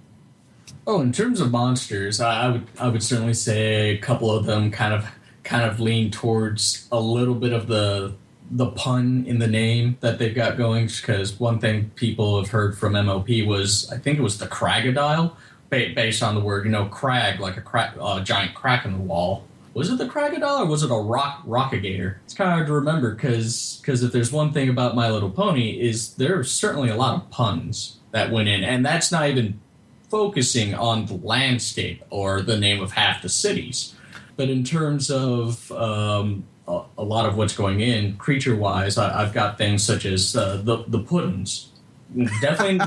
Oh, in terms of monsters, I would certainly say a couple of them kind of lean towards a little bit of the pun in the name that they've got going, because one thing people have heard from MLP was, I think it was the Craggadile, based on the word, crag, like a giant crack in the wall. Was it the Craggadile or was it a Rockagator? It's kind of hard to remember because if there's one thing about My Little Pony is there's certainly a lot of puns that went in, and that's not even focusing on the landscape or the name of half the cities. But in terms of a lot of what's going in creature wise. I've got things such as the puddings. Definitely,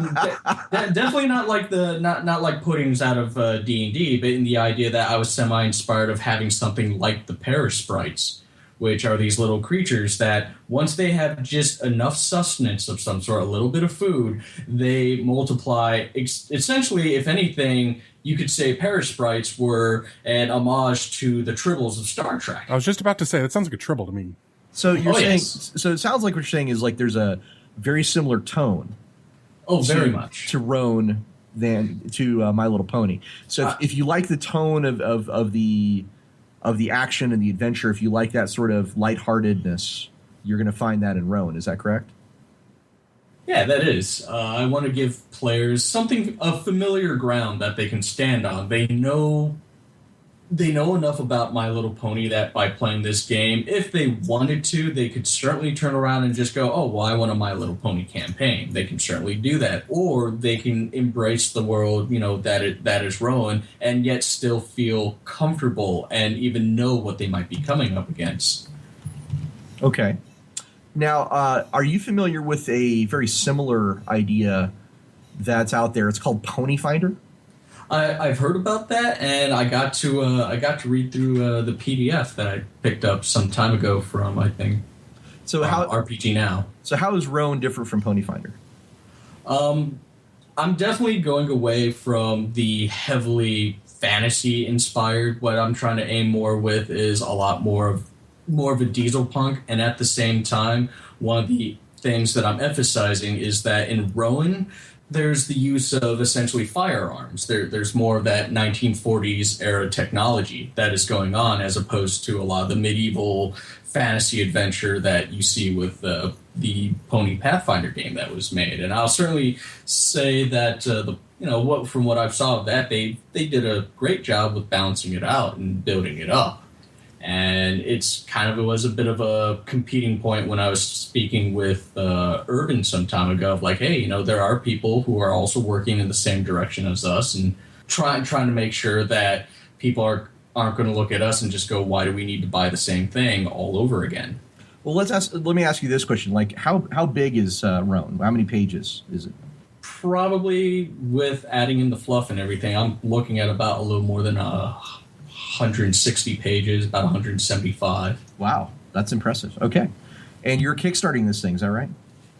definitely not like not like puddings out of D&D, but in the idea that I was semi-inspired of having something like the Parasprites, which are these little creatures that once they have just enough sustenance of some sort, a little bit of food, they multiply. Essentially, if anything, you could say Parasprites were an homage to the Tribbles of Star Trek. I was just about to say, that sounds like a Tribble to me. So you're saying, yes. So it sounds like what you're saying is like there's a very similar tone. Oh, very much. To Roan than to My Little Pony. So if you like the tone of the action and the adventure, if you like that sort of lightheartedness, you're going to find that in Roan. Is that correct? Yeah, that is. I want to give players something of familiar ground that they can stand on. They know enough about My Little Pony that by playing this game, if they wanted to, they could certainly turn around and just go, oh, well, I want a My Little Pony campaign. They can certainly do that. Or they can embrace the world, that is Rowan, and yet still feel comfortable and even know what they might be coming up against. Okay. Now, are you familiar with a very similar idea that's out there? It's called Pony Finder. I've heard about that, and I got to read through the PDF that I picked up some time ago from, I think, RPG Now. So how is Rowan different from Pony Finder? I'm definitely going away from the heavily fantasy inspired. What I'm trying to aim more with is a lot more of a diesel punk, and at the same time, one of the things that I'm emphasizing is that in Rowan, there's the use of essentially firearms. There's more of that 1940s era technology that is going on as opposed to a lot of the medieval fantasy adventure that you see with the Pony Pathfinder game that was made. And I'll certainly say that from what I've saw of that, they did a great job with balancing it out and building it up. And it was a bit of a competing point when I was speaking with Urban some time ago of like, hey, there are people who are also working in the same direction as us and trying to make sure that people aren't going to look at us and just go, why do we need to buy the same thing all over again? Well, let me ask you this question. Like, how big is Roan? How many pages is it? Probably with adding in the fluff and everything, I'm looking at about a little more than 160 pages, about 175. Wow, that's impressive. Okay. And you're kickstarting this thing, is that right?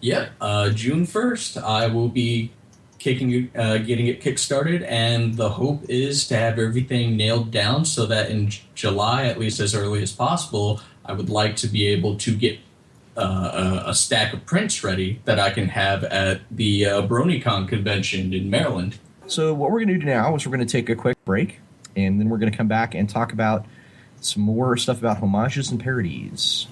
Yeah. June 1st, I will be getting it kickstarted, and the hope is to have everything nailed down so that in July, at least as early as possible, I would like to be able to get a stack of prints ready that I can have at the BronyCon convention in Maryland. So what we're going to do now is we're going to take a quick break, and then we're going to come back and talk about some more stuff about homages and parodies.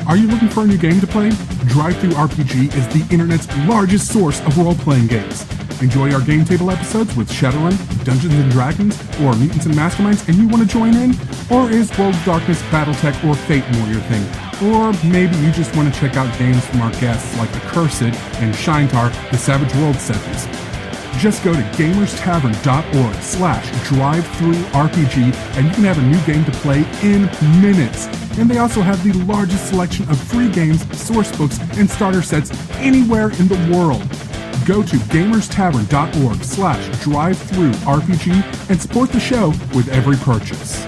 Are you looking for a new game to play? Drive-Thru RPG is the internet's largest source of role-playing games. Enjoy our game table episodes with Shadowrun, Dungeons & Dragons, or Mutants and Masterminds, and you want to join in? Or is World of Darkness, Battletech, or Fate more your thing? Or maybe you just want to check out games from our guests like Accursed and Shinetar, the Savage World series. Just go to gamerstavern.org/drive-thru-RPG and you can have a new game to play in minutes. And they also have the largest selection of free games, source books, and starter sets anywhere in the world. Go to gamerstavern.org/drive-thru-RPG and support the show with every purchase.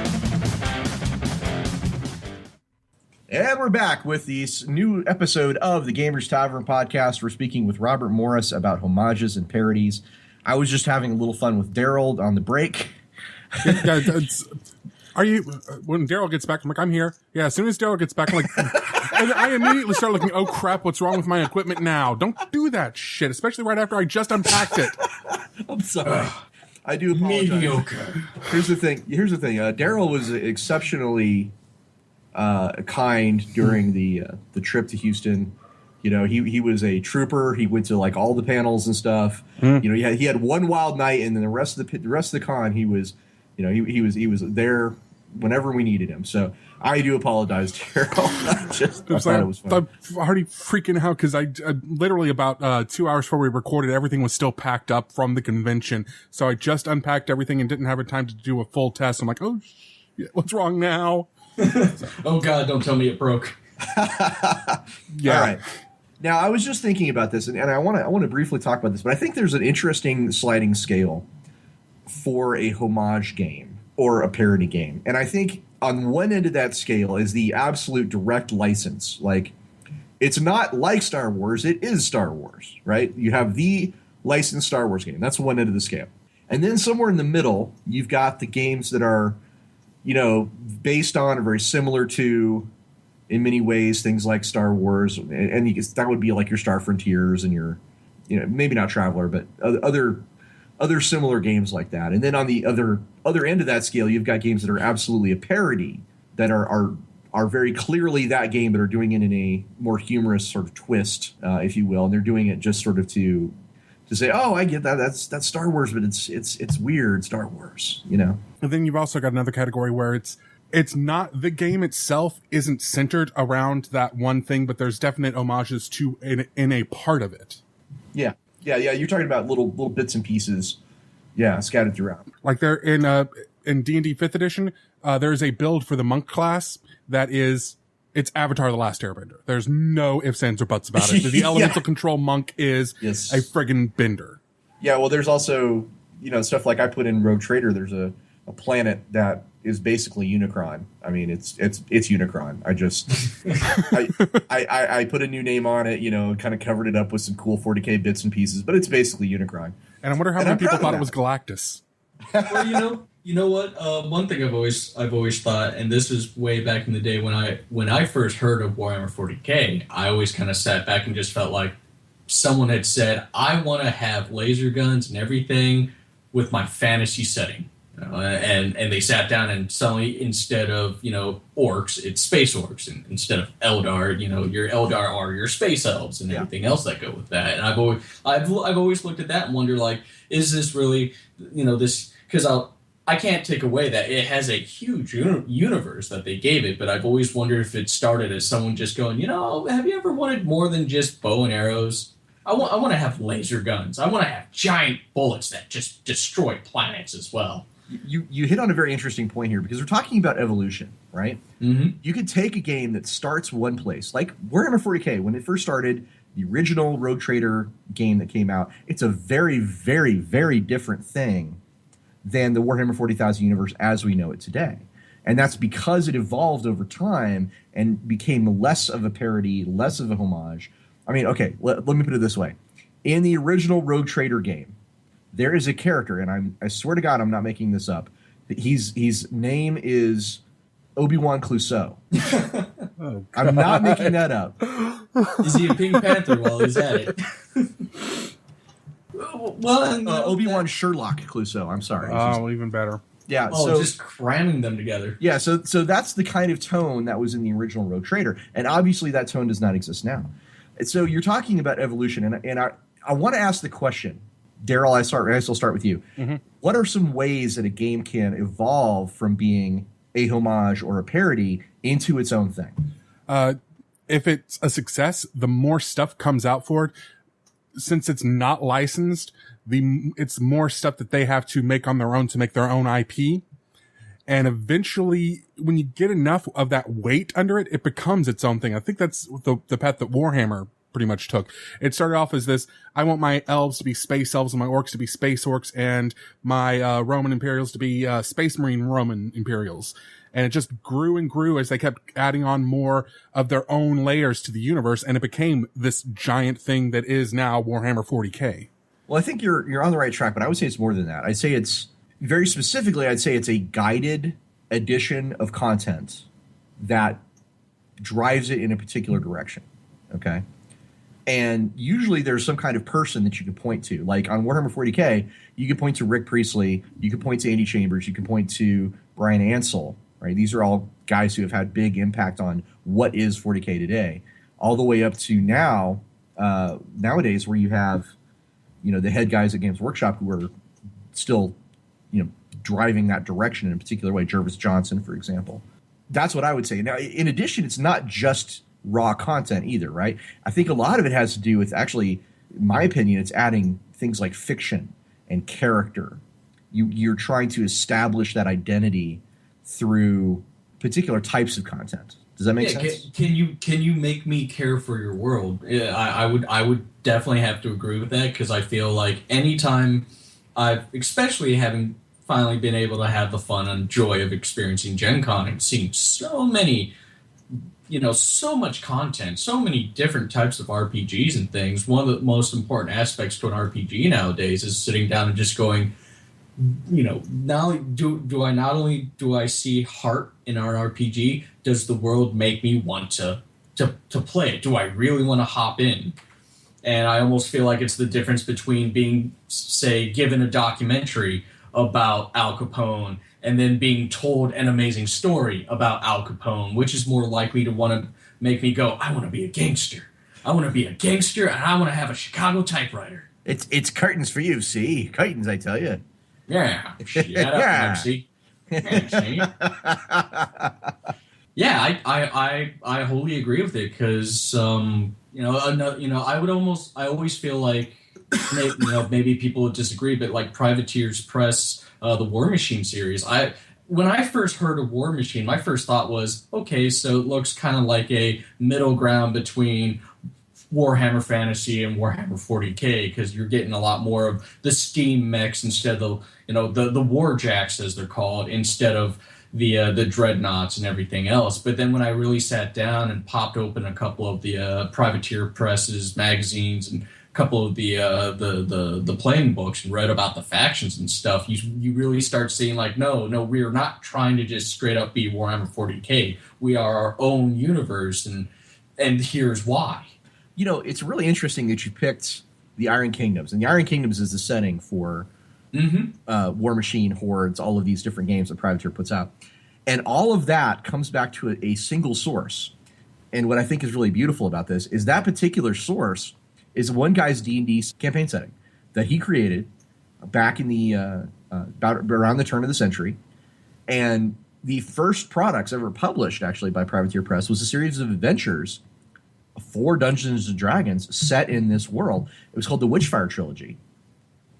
And we're back with this new episode of the Gamers Tavern podcast. We're speaking with Robert Morris about homages and parodies. I was just having a little fun with Daryl on the break. Are you? When Daryl gets back, I'm like, I'm here. Yeah, as soon as Daryl gets back, I'm like, and I immediately start looking, oh crap, what's wrong with my equipment now? Don't do that shit, especially right after I just unpacked it. I'm sorry. I do apologize. Mediocre. Here's the thing. Daryl was exceptionally kind during the trip to Houston. He was a trooper. He went to like all the panels and stuff. He had one wild night, and then the rest of the con he was he was there whenever we needed him. So I do apologize, Daryl. I thought it was fun. I'm already freaking out because I literally about 2 hours before we recorded, everything was still packed up from the convention. So I just unpacked everything and didn't have time to do a full test. I'm like, oh, shit, what's wrong now? Oh, God, don't tell me it broke. Yeah. All right. Now, I was just thinking about this, and I want to briefly talk about this, but I think there's an interesting sliding scale for a homage game or a parody game. And I think on one end of that scale is the absolute direct license. Like, it's not like Star Wars, it is Star Wars, right? You have the licensed Star Wars game. That's one end of the scale. And then somewhere in the middle, you've got the games that are, based on or very similar to, in many ways, things like Star Wars, and that would be like your Star Frontiers and your, maybe not Traveler, but other similar games like that. And then on the other end of that scale, you've got games that are absolutely a parody that are very clearly that game, but are doing it in a more humorous sort of twist, if you will, and they're doing it just sort of to say, oh, I get that, that's Star Wars, but it's weird Star Wars, And then you've also got another category where it's not, the game itself isn't centered around that one thing, but there's definite homages to in a part of it. Yeah. You're talking about little bits and pieces, scattered throughout. Like there in D&D 5th edition, there is a build for the monk class that is, it's Avatar: The Last Airbender. There's no ifs, ands, or buts about it. The elemental control monk is a friggin' bender. Yeah, well, there's also stuff like I put in Rogue Trader. There's a planet that is basically Unicron. I mean, it's Unicron. I put a new name on it, kind of covered it up with some cool 40K bits and pieces, but it's basically Unicron. And I wonder how many people thought it was Galactus. Well, you know what? One thing I've always thought, and this is way back in the day when I first heard of Warhammer 40K, I always kind of sat back and just felt like someone had said, I want to have laser guns and everything with my fantasy setting. And they sat down and suddenly instead of orcs, it's space orcs, and instead of Eldar, your Eldar are your space elves and everything else that go with that. And I've always looked at that and wondered, like, is this really this? Because I can't take away that it has a huge universe that they gave it, but I've always wondered if it started as someone just going, have you ever wanted more than just bow and arrows? I want to have laser guns. I want to have giant bullets that just destroy planets as well. You hit on a very interesting point here, because we're talking about evolution, right? Mm-hmm. You could take a game that starts one place, like Warhammer 40K. When it first started, the original Rogue Trader game that came out, it's a very, very, very different thing than the Warhammer 40,000 universe as we know it today. And that's because it evolved over time and became less of a parody, less of a homage. I mean, okay, let me put it this way. In the original Rogue Trader game, there is a character, and I swear to God, I'm not making this up. His name is Obi-Wan Clouseau. Oh, I'm not making that up. Is he a Pink Panther while he's at it? Well, Obi-Wan Sherlock Clouseau. I'm sorry. Even better. Yeah. So just cramming them together. Yeah. So that's the kind of tone that was in the original Rogue Trader, and obviously that tone does not exist now. And so you're talking about evolution, and I want to ask the question. Daryl, I still start with you. Mm-hmm. What are some ways that a game can evolve from being a homage or a parody into its own thing? If it's a success, the more stuff comes out for it. Since it's not licensed, it's more stuff that they have to make on their own to make their own IP. And eventually, when you get enough of that weight under it, it becomes its own thing. I think that's the path that Warhammer pretty much took. It started off as this, I want my elves to be space elves and my orcs to be space orcs and my Roman Imperials to be Space Marine Roman Imperials. And it just grew and grew as they kept adding on more of their own layers to the universe, and it became this giant thing that is now Warhammer 40K. Well, I think you're on the right track, but I would say it's more than that. I'd say it's a guided addition of content that drives it in a particular direction. Okay? And usually there's some kind of person that you can point to. Like on Warhammer 40K, you can point to Rick Priestley, you can point to Andy Chambers, you can point to Brian Ansell, right? These are all guys who have had big impact on what is 40K today, all the way up to now, nowadays, where you have, the head guys at Games Workshop who are still, driving that direction in a particular way. Jervis Johnson, for example. That's what I would say. Now, in addition, it's not just raw content either, right? I think a lot of it has to do with, actually, in my opinion, it's adding things like fiction and character. You're trying to establish that identity through particular types of content. Does that make sense? Can you make me care for your world? Yeah, I would definitely have to agree with that, because I feel like anytime especially having finally been able to have the fun and joy of experiencing Gen Con and seeing so many, so much content, so many different types of RPGs and things. One of the most important aspects to an RPG nowadays is sitting down and just going, not only do I see heart in our RPG, does the world make me want to play it? Do I really want to hop in? And I almost feel like it's the difference between being, say, given a documentary about Al Capone and then being told an amazing story about Al Capone, which is more likely to want to make me go, I want to be a gangster. I want to be a gangster, and I want to have a Chicago typewriter. It's curtains for you, see? Curtains, I tell you. Yeah. Shut up, MC. Yeah, I wholly agree with it, because I always feel like maybe people would disagree, but like Privateers Press, the War Machine series, when I first heard of War Machine, my first thought was, okay, so it looks kind of like a middle ground between Warhammer Fantasy and Warhammer 40K, because you're getting a lot more of the steam mechs instead of the Warjacks, as they're called, instead of the dreadnoughts and everything else. But then when I really sat down and popped open a couple of the Privateer Presses magazines and a couple of the playing books and read about the factions and stuff, you really start seeing like, no, we are not trying to just straight up be Warhammer 40K. We are our own universe, and here's why. It's really interesting that you picked the Iron Kingdoms, and the Iron Kingdoms is the setting for War Machine, Hordes, all of these different games that Privateer puts out. And all of that comes back to a single source. And what I think is really beautiful about this is that particular source is one guy's D&D campaign setting that he created back in the around the turn of the century. And the first products ever published, actually, by Privateer Press was a series of adventures for Dungeons & Dragons set in this world. It was called the Witchfire Trilogy.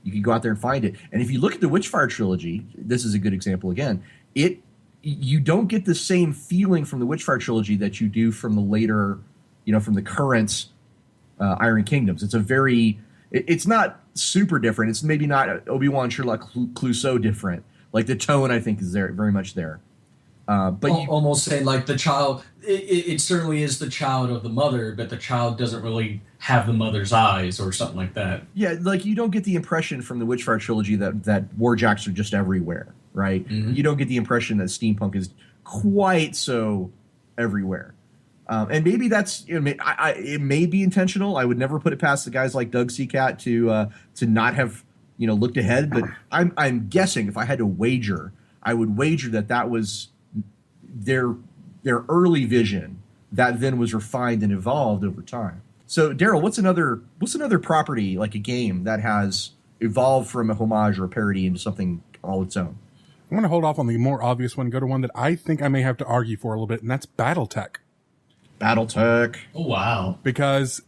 You can go out there and find it. And if you look at the Witchfire Trilogy, this is a good example again, you don't get the same feeling from the Witchfire Trilogy that you do from the later, from the current Iron Kingdoms. It's not super different. It's maybe not Obi-Wan Sherlock Clouseau different. Like the tone, I think, is there very much there. But almost say like the child, it certainly is the child of the mother, but the child doesn't really have the mother's eyes or something like that. Yeah, like you don't get the impression from the Witchfire Trilogy that warjacks are just everywhere, right? Mm-hmm. You don't get the impression that steampunk is quite so everywhere. And maybe that's, it may be intentional. I would never put it past the guys like Doug Seacat to not have, looked ahead. But I'm guessing if I had to wager, I would wager that was their early vision that then was refined and evolved over time. So, Daryl, what's another property, like a game, that has evolved from a homage or a parody into something all its own? I'm going to hold off on the more obvious one, go to one that I think I may have to argue for a little bit, and that's BattleTech. BattleTech. Oh, wow. Because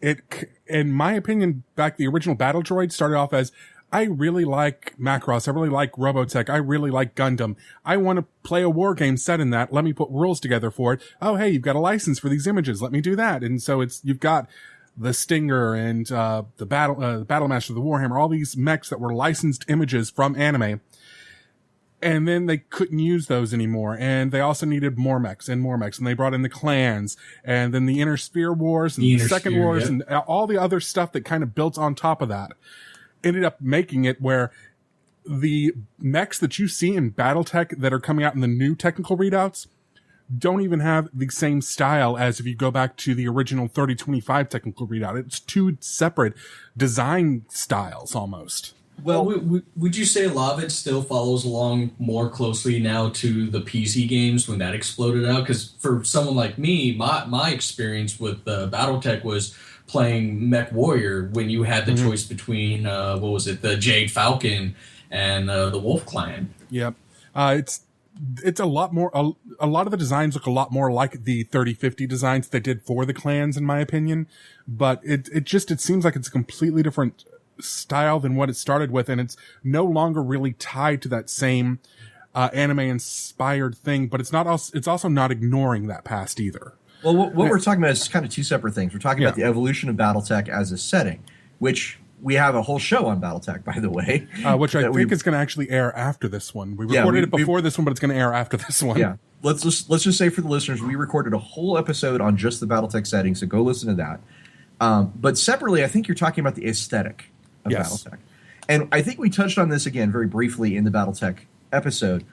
in my opinion, the original Battle Droid started off as, I really like Macross, I really like Robotech, I really like Gundam. I want to play a war game set in that. Let me put rules together for it. Oh, hey, you've got a license for these images. Let me do that. And so you've got the Stinger and the Battlemaster, the Warhammer, all these mechs that were licensed images from anime. And then they couldn't use those anymore. And they also needed more mechs. And they brought in the clans and then the Inner Sphere Wars and the Second Wars, and all the other stuff that kind of built on top of that. Ended up making it where the mechs that you see in BattleTech that are coming out in the new technical readouts don't even have the same style as if you go back to the original 3025 technical readout. It's two separate design styles almost. Well, would you say a lot of it still follows along more closely now to the PC games when that exploded out? Because for someone like me, my experience with BattleTech was playing Mech Warrior when you had the choice between, the Jade Falcon and the Wolf Clan. Yep. It's a lot more. A lot of the designs look a lot more like the 3050 designs they did for the clans, in my opinion. But it seems like it's a completely different style than what it started with, and it's no longer really tied to that same anime inspired thing. But it's also not ignoring that past either. Well, what we're talking about is kind of two separate things. We're talking about the evolution of BattleTech as a setting, which we have a whole show on BattleTech, by the way. Which I think is going to actually air after this one. We recorded it before this one, but it's going to air after this one. Yeah. Let's just say for the listeners, we recorded a whole episode on just the BattleTech setting, so go listen to that. But separately, I think you're talking about the aesthetic of BattleTech. And I think we touched on this again very briefly in the BattleTech episode.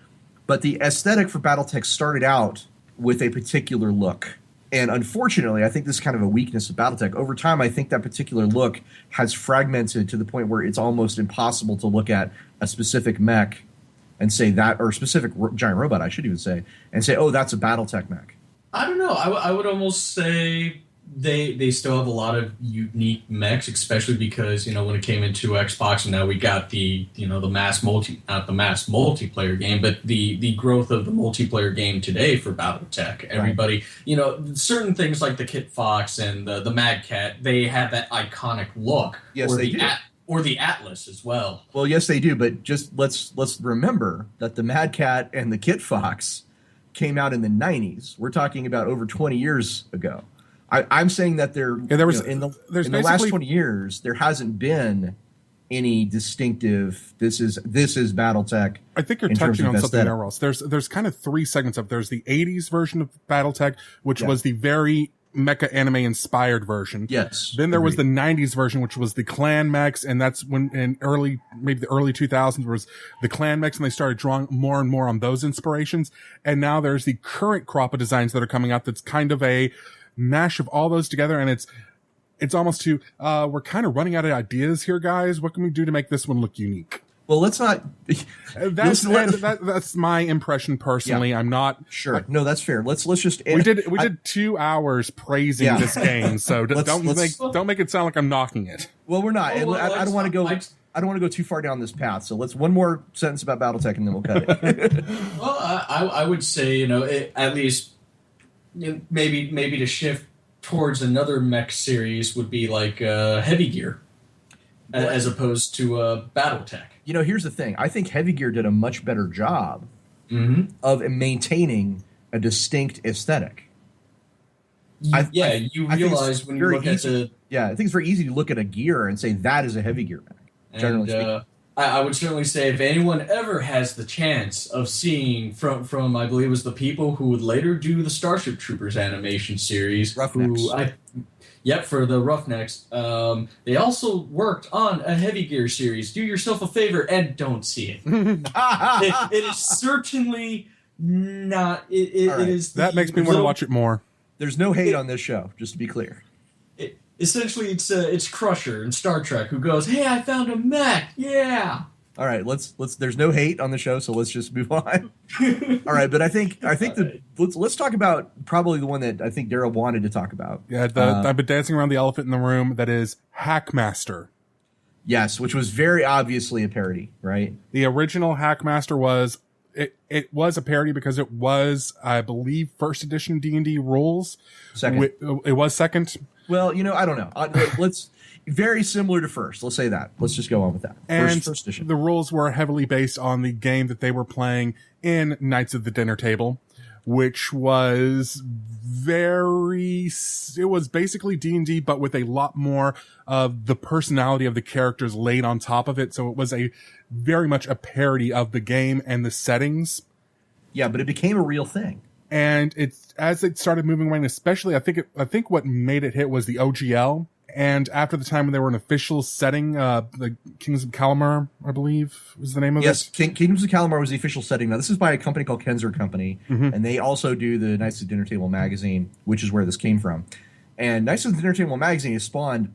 But the aesthetic for BattleTech started out with a particular look. And unfortunately, I think this is kind of a weakness of BattleTech. Over time, I think that particular look has fragmented to the point where it's almost impossible to look at a specific mech and say that, or a specific giant robot, I should even say, and say, oh, that's a BattleTech mech. I don't know. I would almost say they still have a lot of unique mechs, especially because, when it came into Xbox and now we got the not the mass multiplayer game, but the growth of the multiplayer game today for BattleTech. Everybody, certain things like the Kit Fox and the Mad Cat, they have that iconic look. Yes, they do. Or the Atlas as well. Well, yes, they do, but just let's remember that the Mad Cat and the Kit Fox came out in the 90s. We're talking about over 20 years ago. I'm saying that in the last 20 years, there hasn't been any distinctive. This is BattleTech. I think you're touching on something else. There's kind of three segments of. There's the 80s version of BattleTech, which was the very mecha anime inspired version. Yes. Then there was the 90s version, which was the clan mechs, and that's when maybe the early 2000s was the clan mechs, and they started drawing more and more on those inspirations. And now there's the current crop of designs that are coming out. That's kind of a mash of all those together, and it's almost we're kind of running out of ideas here, guys. What can we do to make this one look unique? Well, let's not. That's my impression personally. Yeah. I'm not sure. No, that's fair. Let's just. We did 2 hours praising this game, so don't make it sound like I'm knocking it. Well, we're not. I don't want to go. I don't want to go too far down this path. So let's one more sentence about BattleTech, and then we'll cut it. Well, I would say at least. Maybe to shift towards another mech series would be like Heavy Gear, as opposed to BattleTech. Here's the thing. I think Heavy Gear did a much better job of maintaining a distinct aesthetic. You realize when you look at the... Yeah, I think it's very easy to look at a gear and say that is a Heavy Gear mech, generally speaking. I would certainly say if anyone ever has the chance of seeing from I believe it was the people who would later do the Starship Troopers animation series. Roughnecks. For the Roughnecks. They also worked on a Heavy Gear series. Do yourself a favor and don't see it. It is certainly not. It is. That makes me want to watch it more. There's no hate on this show, just to be clear. Essentially, it's Crusher in Star Trek who goes, "Hey, I found a mech, yeah." All right, let's. There's no hate on the show, so let's just move on. All right, but I think let's talk about probably the one that I think Daryl wanted to talk about. Yeah, I've been dancing around the elephant in the room. That is Hackmaster. Yes, which was very obviously a parody, right? The original Hackmaster was. It was a parody because it was, I believe, first edition D&D rules. Second. It was second. Well, I don't know. Let's very similar to first. Let's say that. Let's just go on with that. And first edition. The rules were heavily based on the game that they were playing in Knights of the Dinner Table, which was it was basically D&D, but with a lot more of the personality of the characters laid on top of it. So it was very much a parody of the game and the settings. Yeah, but it became a real thing. And as it started moving away, and especially I think what made it hit was the OGL. And after the time when they were an official setting, the Kings of Kalamar, I believe, was the name of it. Yes, Kingdoms of Kalamar was the official setting. Now, this is by a company called Kenzer Company, and they also do the Knights of the Dinner Table magazine, which is where this came from. And Knights of the Dinner Table magazine has spawned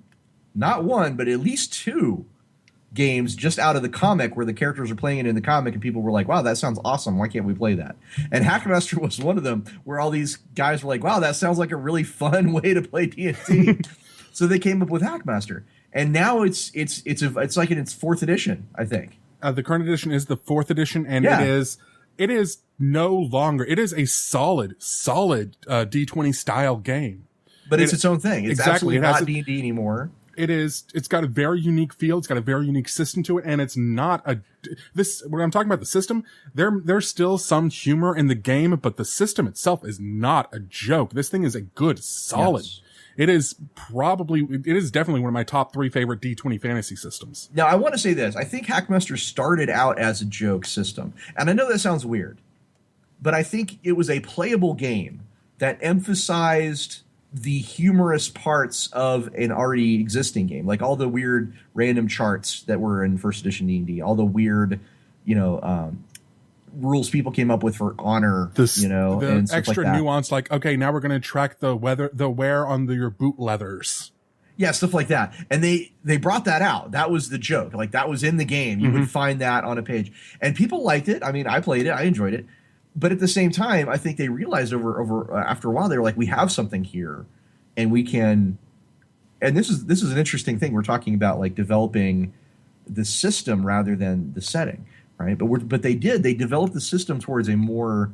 not one, but at least 2 games just out of the comic where the characters are playing it in the comic and people were like, wow, that sounds awesome. Why can't we play that? And Hackmaster was one of them where all these guys were like, wow, that sounds like a really fun way to play D&D. So they came up with Hackmaster. And now it's like in its 4th edition, I think. The current edition is the 4th edition, and it is it is no longer. It is a solid D20 style game. But it's its own thing. It's exactly. absolutely not D&D anymore. It's got a very unique feel. It's got a very unique system to it. And it's not when I'm talking about the system, there's still some humor in the game, but the system itself is not a joke. This thing is a good, solid. Yes. It is definitely one of my top 3 favorite D20 fantasy systems. Now, I want to say this. I think Hackmaster started out as a joke system. And I know that sounds weird, but I think it was a playable game that emphasized the humorous parts of an already existing game, like all the weird random charts that were in first edition D&D, all the weird, rules people came up with for honor, the and stuff extra like that. nuance, like, okay, now we're going to track the wear on your boot leathers. Yeah, stuff like that. And they brought that out. That was the joke. Like, that was in the game. You would find that on a page. And people liked it. I mean, I played it. I enjoyed it. But at the same time, I think they realized over after a while, they were like, we have something here, and we can. And this is an interesting thing. We're talking about like developing the system rather than the setting, right? But they developed the system towards a more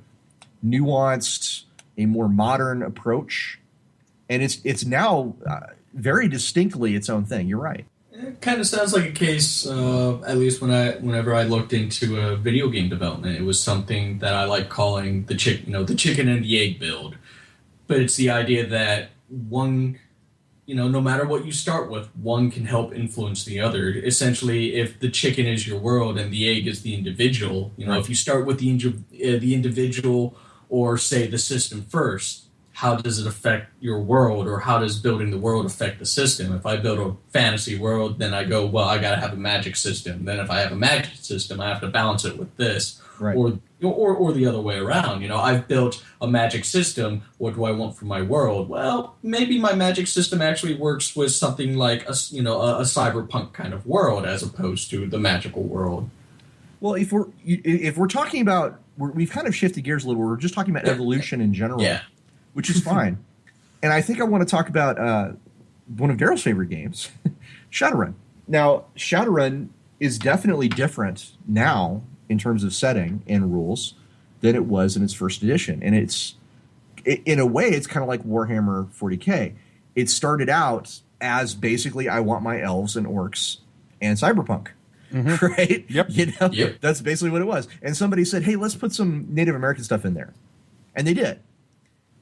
nuanced, a more modern approach, and it's now very distinctly its own thing. You're right. It kind of sounds like a case, at least whenever I looked into a video game development, it was something that I like calling the chicken and the egg build. But it's the idea that one, no matter what you start with, one can help influence the other. Essentially, if the chicken is your world and the egg is the individual, if you start with the individual or say the system first, how does it affect your world, or how does building the world affect the system? If I build a fantasy world, then I go, well, I got to have a magic system. Then if I have a magic system, I have to balance it with this, right. or the other way around. I've built a magic system. What do I want for my world? Well, maybe my magic system actually works with something like a cyberpunk kind of world as opposed to the magical world. Well, if we're talking about, we've kind of shifted gears a little. We're just talking about evolution in general. Yeah. Which is fine. And I think I want to talk about one of Daryl's favorite games, Shadowrun. Now, Shadowrun is definitely different now in terms of setting and rules than it was in its first edition. And in a way, it's kind of like Warhammer 40K. It started out as basically, I want my elves and orcs and cyberpunk. Mm-hmm. Right? Yep. Yep. That's basically what it was. And somebody said, hey, let's put some Native American stuff in there. And they did.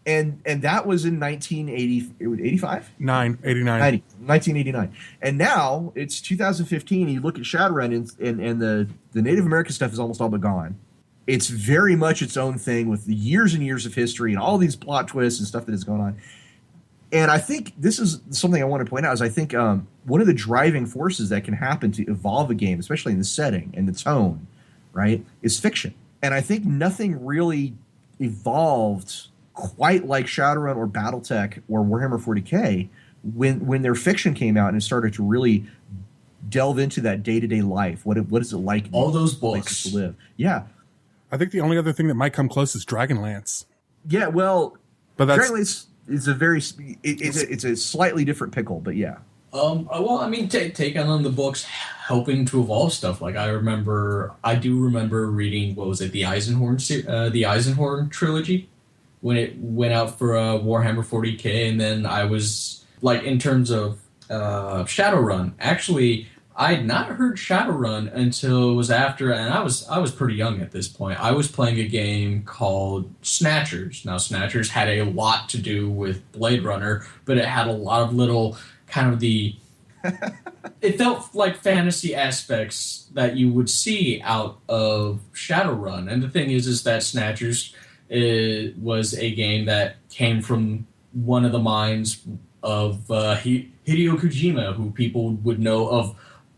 And that was in 1985? 1989. And now it's 2015. You look at Shadowrun, and the Native American stuff is almost all but gone. It's very much its own thing with the years and years of history and all these plot twists and stuff that is going on. And I think this is something I want to point out is I think one of the driving forces that can happen to evolve a game, especially in the setting and the tone, right, is fiction. And I think nothing really evolved quite like Shadowrun or BattleTech or Warhammer 40K when their fiction came out and started to really delve into that day-to-day life. What is it like? All those books to live. Yeah. I think the only other thing that might come close is Dragonlance. Yeah, well, but Dragonlance is it's a slightly different pickle, but yeah. Well, I mean, taking on the books, helping to evolve stuff. Like I do remember reading, what was it, the Eisenhorn trilogy, when it went out for Warhammer 40K, and then I was like, in terms of Shadowrun, actually, I had not heard Shadowrun until it was after, and I was pretty young at this point. I was playing a game called Snatchers. Now, Snatchers had a lot to do with Blade Runner, but it had a lot of little kind of it felt like fantasy aspects that you would see out of Shadowrun. And the thing is that Snatchers was a game that came from one of the minds of Hideo Kojima, who people would know of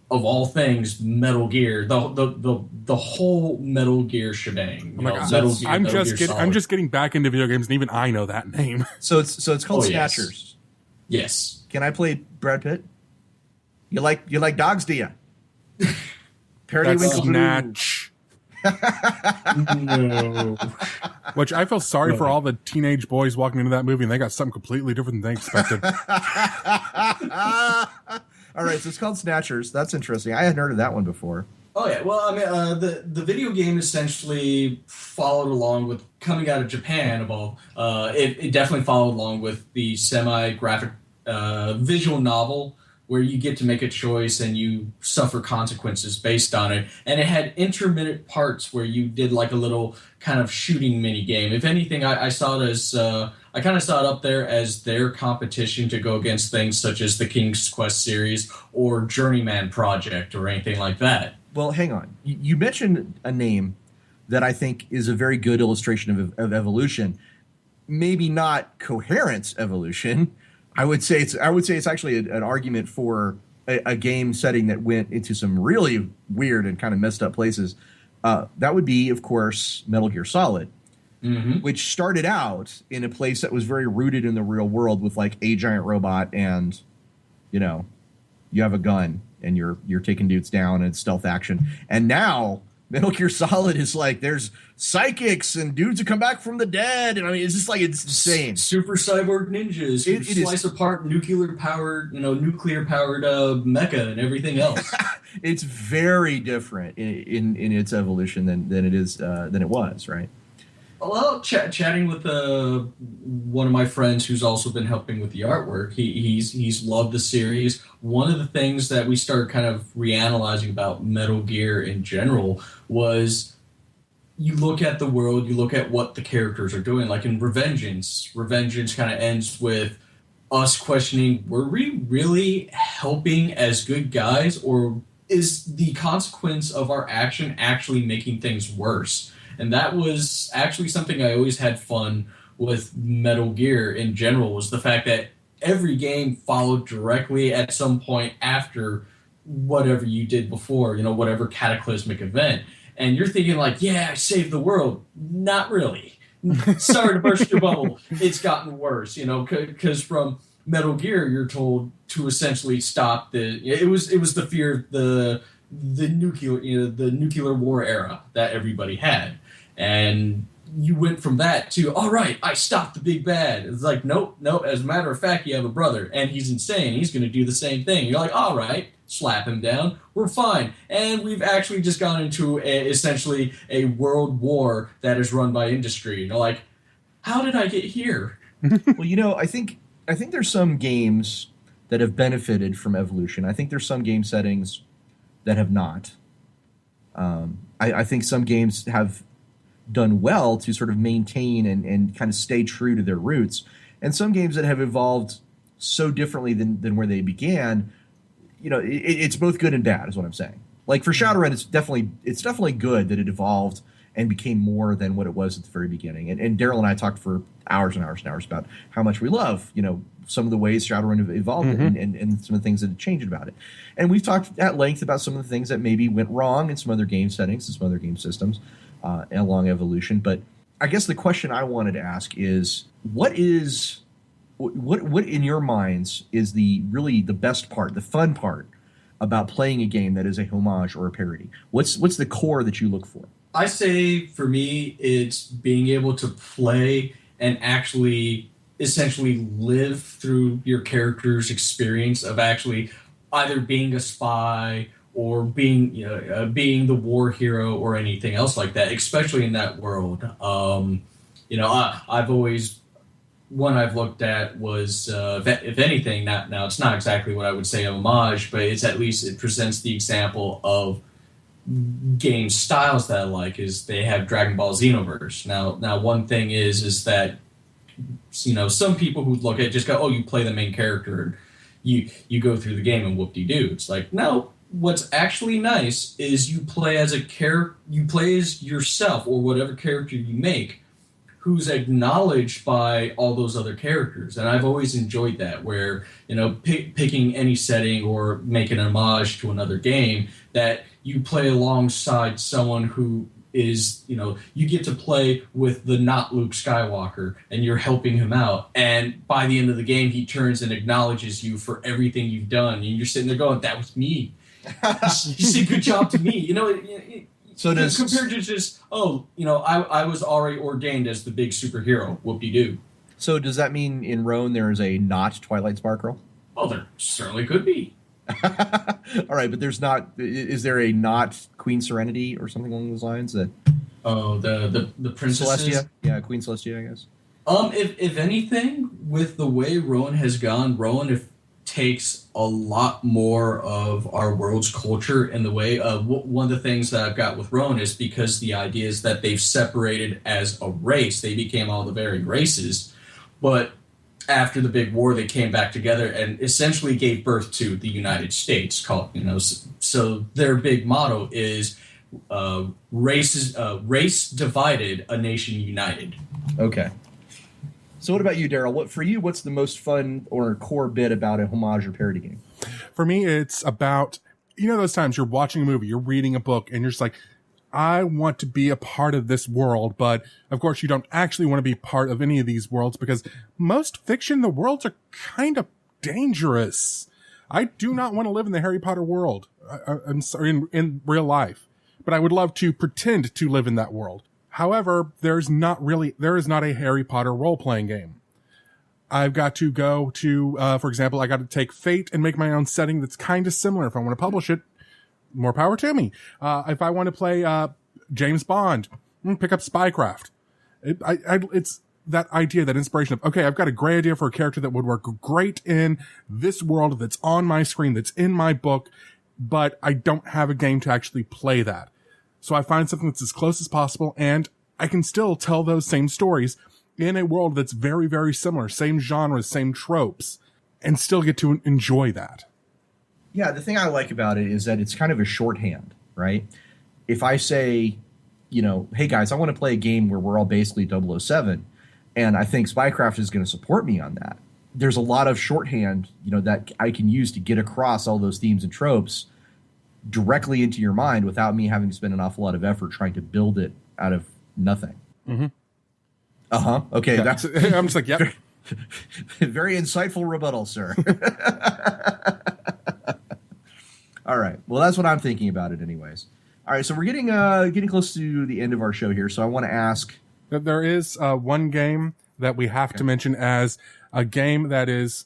all things Metal Gear, the whole Metal Gear shebang. Oh my God. I'm just getting back into video games, and even I know that name. So it's called Snatchers. Yes. Can I play Brad Pitt? You like dogs, do you? Parody Snatch. No. Which I feel sorry for all the teenage boys walking into that movie, and they got something completely different than they expected. All right, so it's called Snatchers. That's interesting. I hadn't heard of that one before. Oh yeah, well, I mean, the video game essentially followed along with coming out of Japan. Of all, it definitely followed along with the semi-graphic visual novel where you get to make a choice and you suffer consequences based on it. And it had intermittent parts where you did like a little kind of shooting mini game. If anything, I saw it as I kind of saw it up there as their competition to go against things such as the King's Quest series or Journeyman Project or anything like that. Well, hang on. You mentioned a name that I think is a very good illustration of evolution. Maybe not coherent evolution. I would say it's actually an argument for a game setting that went into some really weird and kind of messed up places. That would be, of course, Metal Gear Solid, which started out in a place that was very rooted in the real world with like a giant robot and, you have a gun and you're taking dudes down and it's stealth action. And now Metal Gear Solid is like there's psychics and dudes who come back from the dead, and I mean it's just like it's insane. Super cyborg ninjas who slice apart nuclear powered mecha and everything else. It's very different in its evolution than it was, right? Well, chatting with one of my friends who's also been helping with the artwork, he's loved the series. One of the things that we started kind of reanalyzing about Metal Gear in general was you look at the world, you look at what the characters are doing. Like in Revengeance kind of ends with us questioning, were we really helping as good guys, or is the consequence of our action actually making things worse? And that was actually something I always had fun with Metal Gear in general, was the fact that every game followed directly at some point after whatever you did before, whatever cataclysmic event. And you're thinking like, yeah, I saved the world. Not really. Sorry to burst your bubble. It's gotten worse, because from Metal Gear, you're told to essentially stop it was the fear of the nuclear war era that everybody had. And you went from that to, all right, I stopped the big bad. It's like, nope. As a matter of fact, you have a brother, and he's insane. He's going to do the same thing. You're like, all right, slap him down. We're fine. And we've actually just gone into essentially a world war that is run by industry. You're like, how did I get here? Well, I think there's some games that have benefited from evolution. I think there's some game settings that have not. I think some games have done well to sort of maintain and kind of stay true to their roots. And some games that have evolved so differently than where they began, it's both good and bad is what I'm saying. Like for Shadowrun, it's definitely good that it evolved and became more than what it was at the very beginning. And Daryl and I talked for hours and hours and hours about how much we love, some of the ways Shadowrun evolved and some of the things that had changed about it. And we've talked at length about some of the things that maybe went wrong in some other game settings and some other game systems along evolution. But I guess the question I wanted to ask is, what in your minds is the best part, the fun part about playing a game that is a homage or a parody? What's the core that you look for? I say for me, it's being able to play and actually essentially live through your character's experience of actually either being a spy or being the war hero or anything else like that, especially in that world. I've always, one I've looked at was, if anything, now it's not exactly what I would say homage, but it's at least it presents the example of game styles that I like. Is they have Dragon Ball Xenoverse. Now one thing is that some people who look at it just go, oh, you play the main character and you go through the game and whoop-de-doo. It's like, no. What's actually nice is you play as you play as yourself or whatever character you make, who's acknowledged by all those other characters. And I've always enjoyed that, where picking any setting or making an homage to another game, that you play alongside someone who is, you get to play with the not Luke Skywalker and you're helping him out. And by the end of the game, he turns and acknowledges you for everything you've done. And you're sitting there going, that was me. You say good job to me, So compared to just I was already ordained as the big superhero, whoop-de-doo. So does that mean in Roan there is a not Twilight Sparkle? Oh, there certainly could be. All right, but there's not. Is there a not Queen Serenity or something along those lines? That Oh, the princesses. Celestia, yeah, Queen Celestia, I guess. If anything, with the way Rowan has gone, takes a lot more of our world's culture in the way. One of the things that I've got with Rowan is because the idea is that they've separated as a race. They became all the varied races, but after the big war, they came back together and essentially gave birth to the United States. So their big motto is race divided, a nation united. Okay. So what about you, Daryl? What's the most fun or core bit about a homage or parody game? For me, it's about, those times you're watching a movie, you're reading a book, and you're just like, I want to be a part of this world, but of course you don't actually want to be part of any of these worlds because most fiction, the worlds are kind of dangerous. I do not want to live in the Harry Potter world. I'm sorry, in real life, but I would love to pretend to live in that world. However, there is not a Harry Potter role-playing game. I've got to go to, for example, I got to take Fate and make my own setting that's kind of similar. If I want to publish it, more power to me. If I want to play James Bond, pick up Spycraft. It's that idea, that inspiration of, okay, I've got a great idea for a character that would work great in this world that's on my screen, that's in my book, but I don't have a game to actually play that. So I find something that's as close as possible, and I can still tell those same stories in a world that's very, very similar, same genres, same tropes, and still get to enjoy that. Yeah, the thing I like about it is that it's kind of a shorthand, right? If I say, hey guys, I want to play a game where we're all basically 007, and I think Spycraft is going to support me on that, there's a lot of shorthand, that I can use to get across all those themes and tropes directly into your mind without me having to spend an awful lot of effort trying to build it out of nothing. Mm-hmm. Uh-huh. Okay. Yeah, I'm just like, yep. Very insightful rebuttal, sir. All right. Well, that's what I'm thinking about it anyways. All right. So we're getting close to the end of our show here. So I want to ask. There is one game that we have to mention as a game that is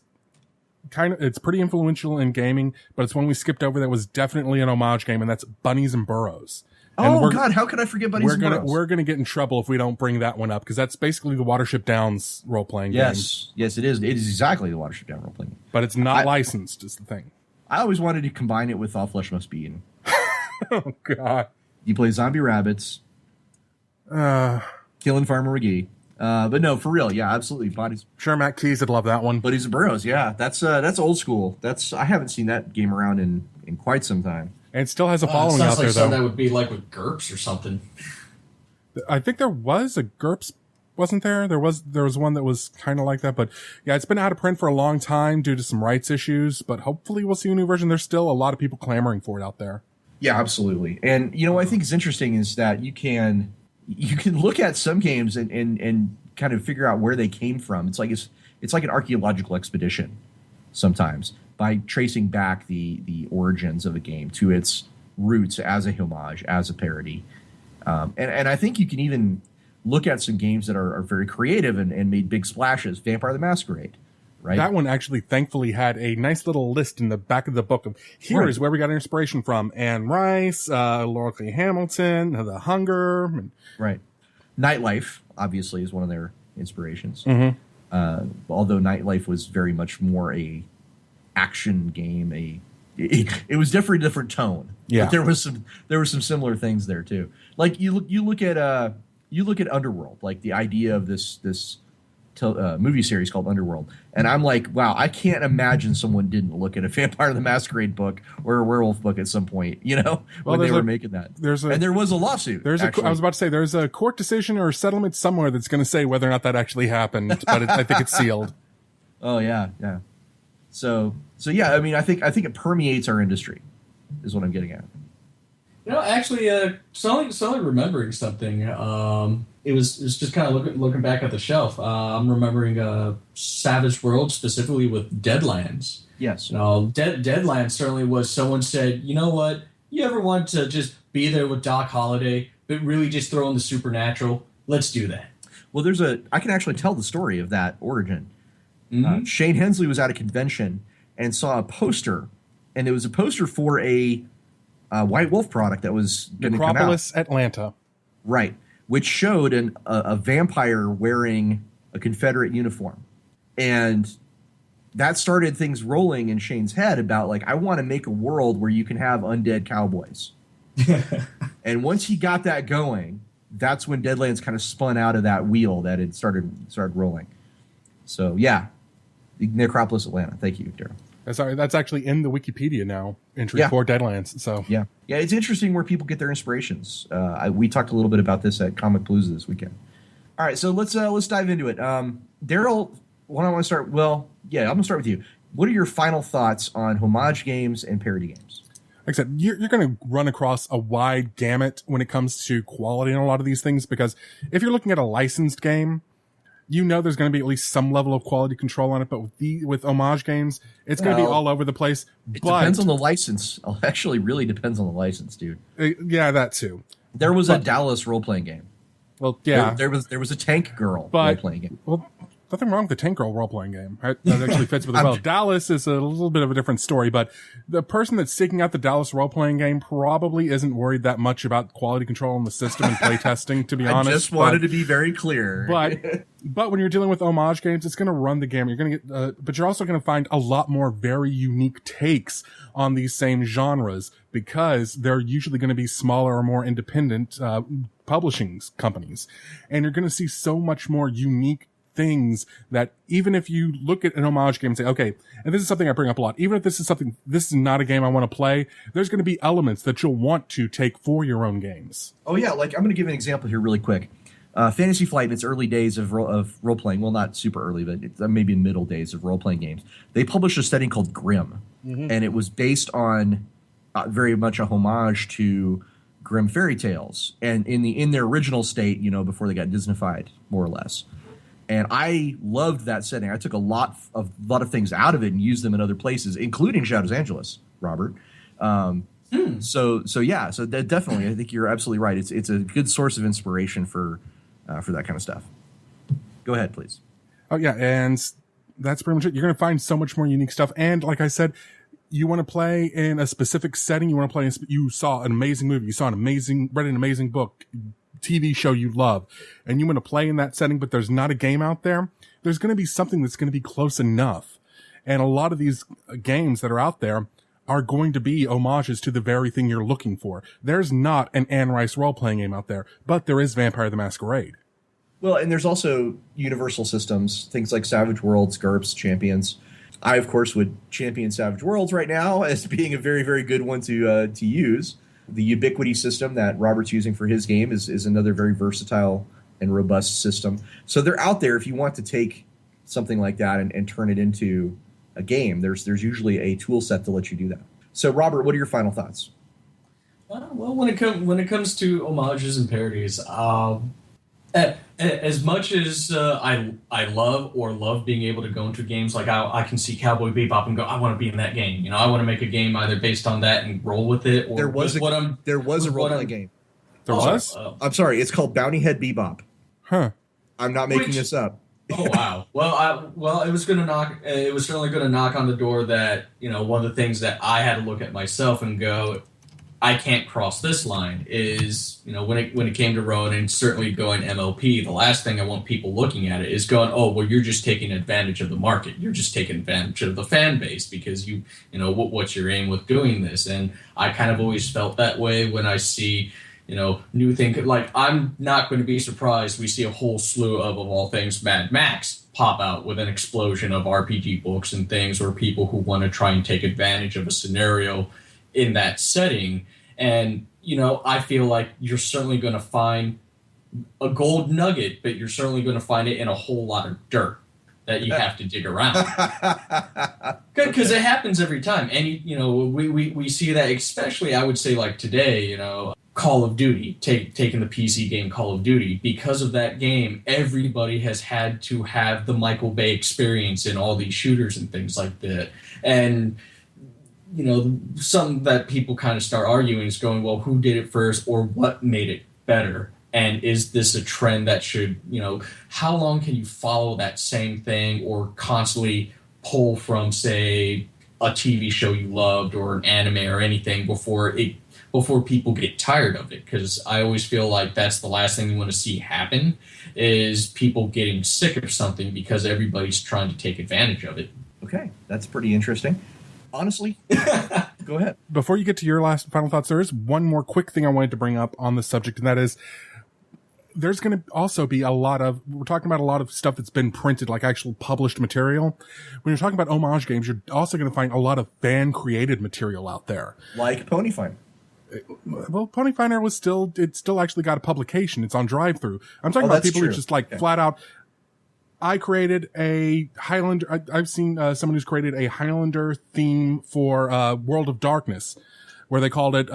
it's pretty influential in gaming, but it's one we skipped over that was definitely an homage game, and that's Bunnies and Burrows. Oh, God, how could I forget Bunnies and Burrows? We're going to get in trouble if we don't bring that one up, because that's basically the Watership Downs role-playing game. Yes, it is. It is exactly the Watership Down role-playing game. But it's not licensed, is the thing. I always wanted to combine it with All Flesh Must Be Eaten. Oh, God. You play zombie rabbits, killing Farmer McGee. But no, for real, yeah, absolutely. Bodies. Sure, Matt Keys would love that one. Bunnies and Burrows, yeah, that's old school. I haven't seen that game around in quite some time. And it still has a following out there, though. That would be like with GURPS or something. I think there was a GURPS, wasn't there? There was one that was kind of like that, but yeah, it's been out of print for a long time due to some rights issues. But hopefully, we'll see a new version. There's still a lot of people clamoring for it out there. Yeah, absolutely. And what I think is interesting is that you can look at some games and kind of figure out where they came from. It's like an archaeological expedition sometimes, by tracing back the origins of a game to its roots as a homage, as a parody. And I think you can even look at some games that are very creative and made big splashes. Vampire the Masquerade, right? That one actually, thankfully, had a nice little list in the back of the book of here is where we got inspiration from. Anne Rice, Laura Clay Hamilton, The Hunger. Right. Nightlife, obviously, is one of their inspirations. Mm-hmm. Although Nightlife was very much more a action game, it was definitely a different tone. Yeah, but there were some similar things there too. Like you look at Underworld, like the idea of this movie series called Underworld, and I'm like, wow, I can't imagine someone didn't look at a Vampire the Masquerade book or a werewolf book at some point, when they were making that. And there was a lawsuit. I was about to say there's a court decision or a settlement somewhere that's going to say whether or not that actually happened, but I think it's sealed. Oh yeah. So yeah, I mean, I think it permeates our industry, is what I'm getting at. Actually, suddenly remembering something. It was just kind of looking back at the shelf. I'm remembering Savage World, specifically with Deadlands. Yes. Deadlands certainly was. Someone said, you know what? You ever want to just be there with Doc Holliday, but really just throw in the supernatural? Let's do that. Well, I can actually tell the story of that origin. Mm-hmm. Shane Hensley was at a convention and saw a poster and it was a poster for a White Wolf product that was going to come out. Necropolis Atlanta. Right, which showed a vampire wearing a Confederate uniform. And that started things rolling in Shane's head about, like, I want to make a world where you can have undead cowboys. And once he got that going, that's when Deadlands kind of spun out of that wheel that had started rolling. So, yeah, Necropolis Atlanta. Thank you, Daryl. Sorry, that's actually in the Wikipedia now entry for Deadlands. So yeah, it's interesting where people get their inspirations. We talked a little bit about this at Comic Blues this weekend. All right, so let's dive into it. Daryl, what I want to start? Well, yeah, I'm gonna start with you. What are your final thoughts on homage games and parody games? Like I said, you're going to run across a wide gamut when it comes to quality in a lot of these things, because if you're looking at a licensed game, you know there's going to be at least some level of quality control on it, but with homage games, it's going to be all over the place. It depends on the license. Actually, really depends on the license, dude. Yeah, that too. There was a Dallas role-playing game. Well, yeah. There was a Tank Girl role-playing game. Well, nothing wrong with the Tank Girl role-playing game. That actually fits with it well. Dallas is a little bit of a different story, but the person that's seeking out the Dallas role-playing game probably isn't worried that much about quality control in the system and play testing, to be honest. I just wanted to be very clear. But when you're dealing with homage games, it's going to run the gamut. You're going to get, but you're also going to find a lot more very unique takes on these same genres, because they're usually going to be smaller or more independent publishing companies, and you're going to see so much more unique things that even if you look at an homage game and say, okay, and this is something I bring up a lot, even if this is not a game I want to play, there's going to be elements that you'll want to take for your own games. Oh yeah, like I'm going to give an example here really quick. Fantasy Flight, in its early days of role-playing, well, not super early, but it's maybe in middle days of role-playing games, they published a setting called Grimm, and it was based on very much a homage to Grimm fairy tales, and in their original state, before they got Disneyfied, more or less. And I loved that setting. I took a lot of things out of it and used them in other places, including Shadows Angeles, Robert. So that definitely, I think you're absolutely right. It's a good source of inspiration for that kind of stuff. Go ahead, please. Oh yeah, and that's pretty much it. You're going to find so much more unique stuff. And like I said, you want to play in a specific setting. You want to play. You saw an amazing movie. You saw read an amazing book, TV show you love, and you want to play in that setting, but there's not a game out there. There's going to be something that's going to be close enough. And a lot of these games that are out there are going to be homages to the very thing you're looking for. There's not an Anne Rice role-playing game out there, but there is Vampire the Masquerade. Well, and there's also universal systems, things like Savage Worlds, GURPS, Champions. I, of course, would champion Savage Worlds right now as being a very, very good one to use. The Ubiquity system that Robert's using for his game is another very versatile and robust system. So they're out there if you want to take something like that and turn it into a game. There's usually a tool set to let you do that. So, Robert, what are your final thoughts? Well, when it comes to homages and parodies, as much as I love being able to go into games, like I can see Cowboy Bebop and go, I want to be in that game. I want to make a game either based on that and roll with it. Or there was a role-playing game. There was? I'm sorry, it's called Bounty Head Bebop. Huh? I'm not making this up. Oh wow! Well, it was certainly going to knock on the door that one of the things that I had to look at myself and go, I can't cross this line. Is when it came to Rowan and certainly going MLP, the last thing I want people looking at it is going, oh well, you're just taking advantage of the market. You're just taking advantage of the fan base because what's your aim with doing this? And I kind of always felt that way when I see. New thing, like I'm not going to be surprised we see a whole slew of all things Mad Max pop out with an explosion of RPG books and things, or people who want to try and take advantage of a scenario in that setting. And, I feel like you're certainly going to find a gold nugget, but you're certainly going to find it in a whole lot of dirt that you have to dig around. Because it happens every time. And, we see that, especially, I would say, like today, Call of Duty, taking the PC game Call of Duty. Because of that game, everybody has had to have the Michael Bay experience in all these shooters and things like that. And, something that people kind of start arguing is going, well, who did it first or what made it better? And is this a trend that should, how long can you follow that same thing or constantly pull from, say, a TV show you loved or an anime or anything before people get tired of it, because I always feel like that's the last thing you want to see happen, is people getting sick of something because everybody's trying to take advantage of it. Okay, that's pretty interesting. Honestly, go ahead. Before you get to your last final thoughts, there is one more quick thing I wanted to bring up on the subject, and that is there's going to also be we're talking about a lot of stuff that's been printed, like actual published material. When you're talking about homage games, you're also going to find a lot of fan-created material out there. Like Pony Finder. Well, Pony Finder it still actually got a publication. It's on drive-through. I'm talking about people who just flat out, I created a Highlander. I've seen someone who's created a Highlander theme for World of Darkness, where they called it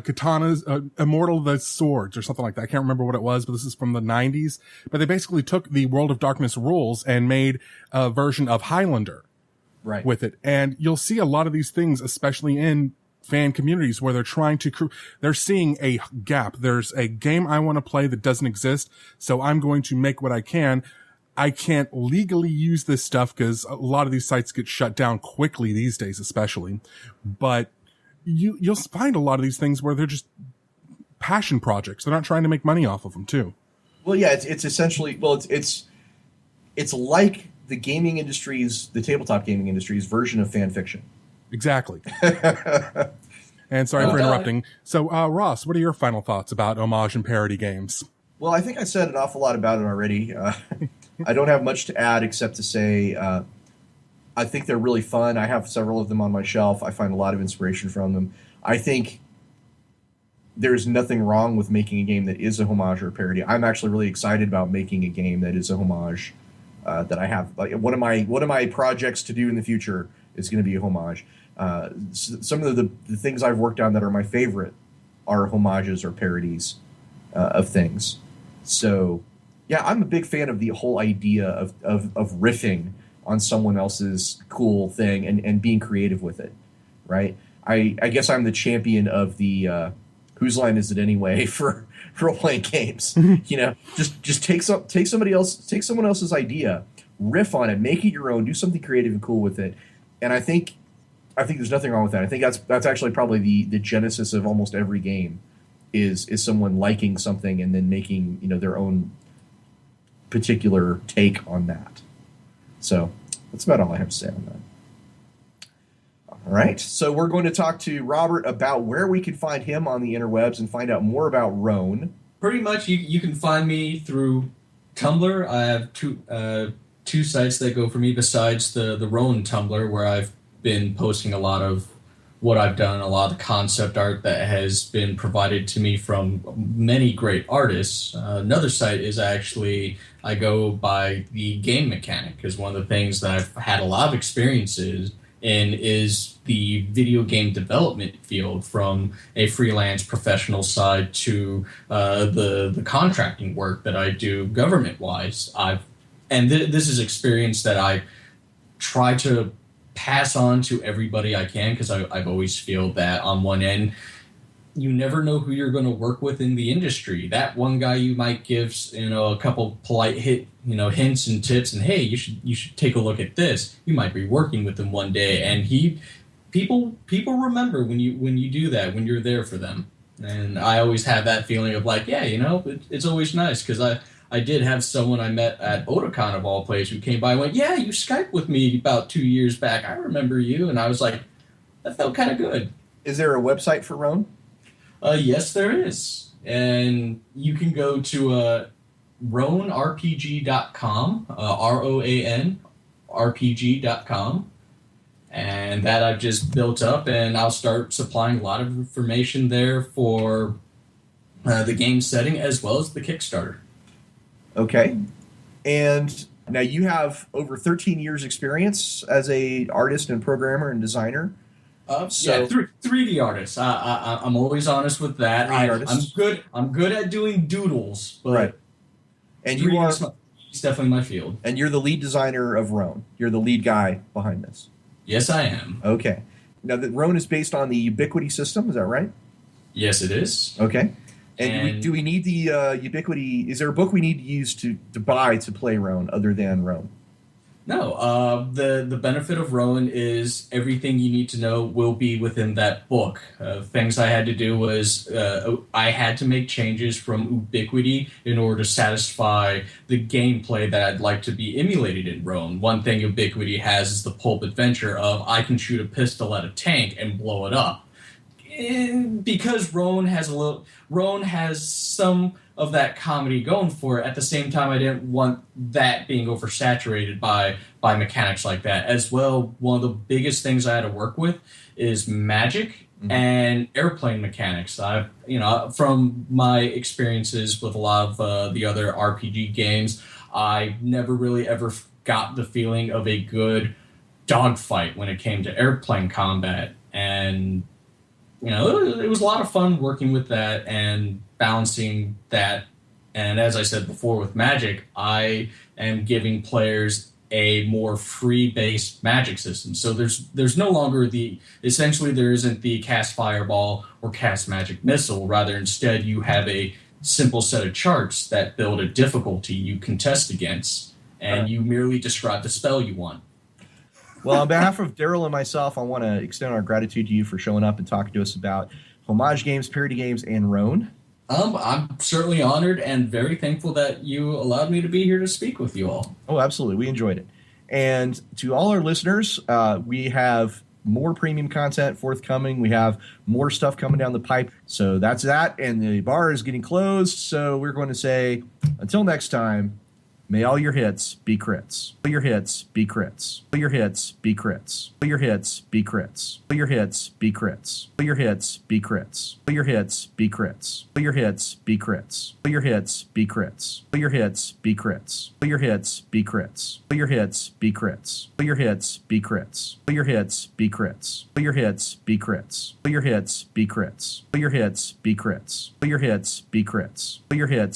Katana's Immortal the Swords or something like that. I can't remember what it was, but this is from the 90s. But they basically took the World of Darkness rules and made a version of Highlander with it. And you'll see a lot of these things, especially in fan communities, where they're trying to they're seeing a gap. There's a game I want to play that doesn't exist, so I'm going to make what I can. I can't legally use this stuff because a lot of these sites get shut down quickly these days, especially. But you'll find a lot of these things where they're just passion projects. They're not trying to make money off of them too. Well, yeah, it's essentially, it's like the tabletop gaming industry's version of fan fiction. Exactly. And sorry for interrupting. So, Ross, what are your final thoughts about homage and parody games? Well, I think I said an awful lot about it already. I don't have much to add except to say I think they're really fun. I have several of them on my shelf. I find a lot of inspiration from them. I think there's nothing wrong with making a game that is a homage or a parody. I'm actually really excited about making a game that is a homage. That I have, like, one of my projects to do in the future is going to be a homage. Some of the things I've worked on that are my favorite are homages or parodies of things. So, yeah, I'm a big fan of the whole idea of riffing on someone else's cool thing and being creative with it, right? I guess I'm the champion of the whose line is it anyway for role-playing games. Just take someone else's idea, riff on it, make it your own, do something creative and cool with it. And I think there's nothing wrong with that. I think that's actually probably the genesis of almost every game is someone liking something and then making, their own particular take on that. So that's about all I have to say on that. All right, so we're going to talk to Robert about where we can find him on the interwebs and find out more about Roan. Pretty much, you can find me through Tumblr. I have two sites that go for me besides the Roan Tumblr, where I've been posting a lot of what I've done, a lot of the concept art that has been provided to me from many great artists. Another site is actually, I go by the game mechanic, because one of the things that I've had a lot of experiences in is the video game development field, from a freelance professional side to the contracting work that I do government-wise. This is experience that I try to pass on to everybody I can, because I've always feel that on one end, you never know who you're going to work with in the industry. That one guy you might give, a couple polite hints and tips, and hey, you should take a look at this. You might be working with him one day, and people remember when you do that, when you're there for them. And I always have that feeling of like, yeah, it's always nice, because I did have someone I met at Otakon of all places who came by and went, yeah, you Skyped with me about 2 years back. I remember you. And I was like, that felt kind of good. Is there a website for Roan? Yes, there is. And you can go to roanrpg.com, ROAN RPG.com. And that I've just built up, and I'll start supplying a lot of information there for the game setting as well as the Kickstarter. Okay. And now you have over 13 years experience as a artist and programmer and designer. Yeah, 3D artist. I'm always honest with that. I'm good at doing doodles, but right. And it's definitely my field. And you're the lead designer of Roan. You're the lead guy behind this. Yes, I am. Okay. Now, the Roan is based on the Ubiquity system. Is that right? Yes, it is. Okay. And do we need the Ubiquity? Is there a book we need to use to buy to play Roan other than Roan? The benefit of Rowan is everything you need to know will be within that book. Things I had to do was I had to make changes from Ubiquity in order to satisfy the gameplay that I'd like to be emulated in Rowan. One thing Ubiquity has is the pulp adventure of I can shoot a pistol at a tank and blow it up. Because Roan has some of that comedy going for it. At the same time, I didn't want that being oversaturated by mechanics like that. As well, one of the biggest things I had to work with is magic and airplane mechanics. From my experiences with a lot of the other RPG games, I never really ever got the feeling of a good dogfight when it came to airplane combat. And it was a lot of fun working with that and balancing that. And as I said before with Magic, I am giving players a more free-based magic system. So there's no longer essentially there isn't the cast fireball or cast magic missile. Rather, instead, you have a simple set of charts that build a difficulty you can test against, and you merely describe the spell you want. Well, on behalf of Daryl and myself, I want to extend our gratitude to you for showing up and talking to us about Homage games, Parody games, and Roan. I'm certainly honored and very thankful that you allowed me to be here to speak with you all. Oh, absolutely. We enjoyed it. And to all our listeners, we have more premium content forthcoming. We have more stuff coming down the pipe. So that's that. And the bar is getting closed. So we're going to say, until next time, may all your hits be crits. All your hits be crits. All your hits be crits. All your hits be crits. All your hits be crits. All your hits be crits. All your hits be crits. All your hits be crits. All your hits be crits. All your hits be crits. All your hits be crits. All your hits be crits. All your hits be crits. All your hits be crits. All your hits be crits. All your hits be crits. All your hits be crits. All your hits be crits. All your hits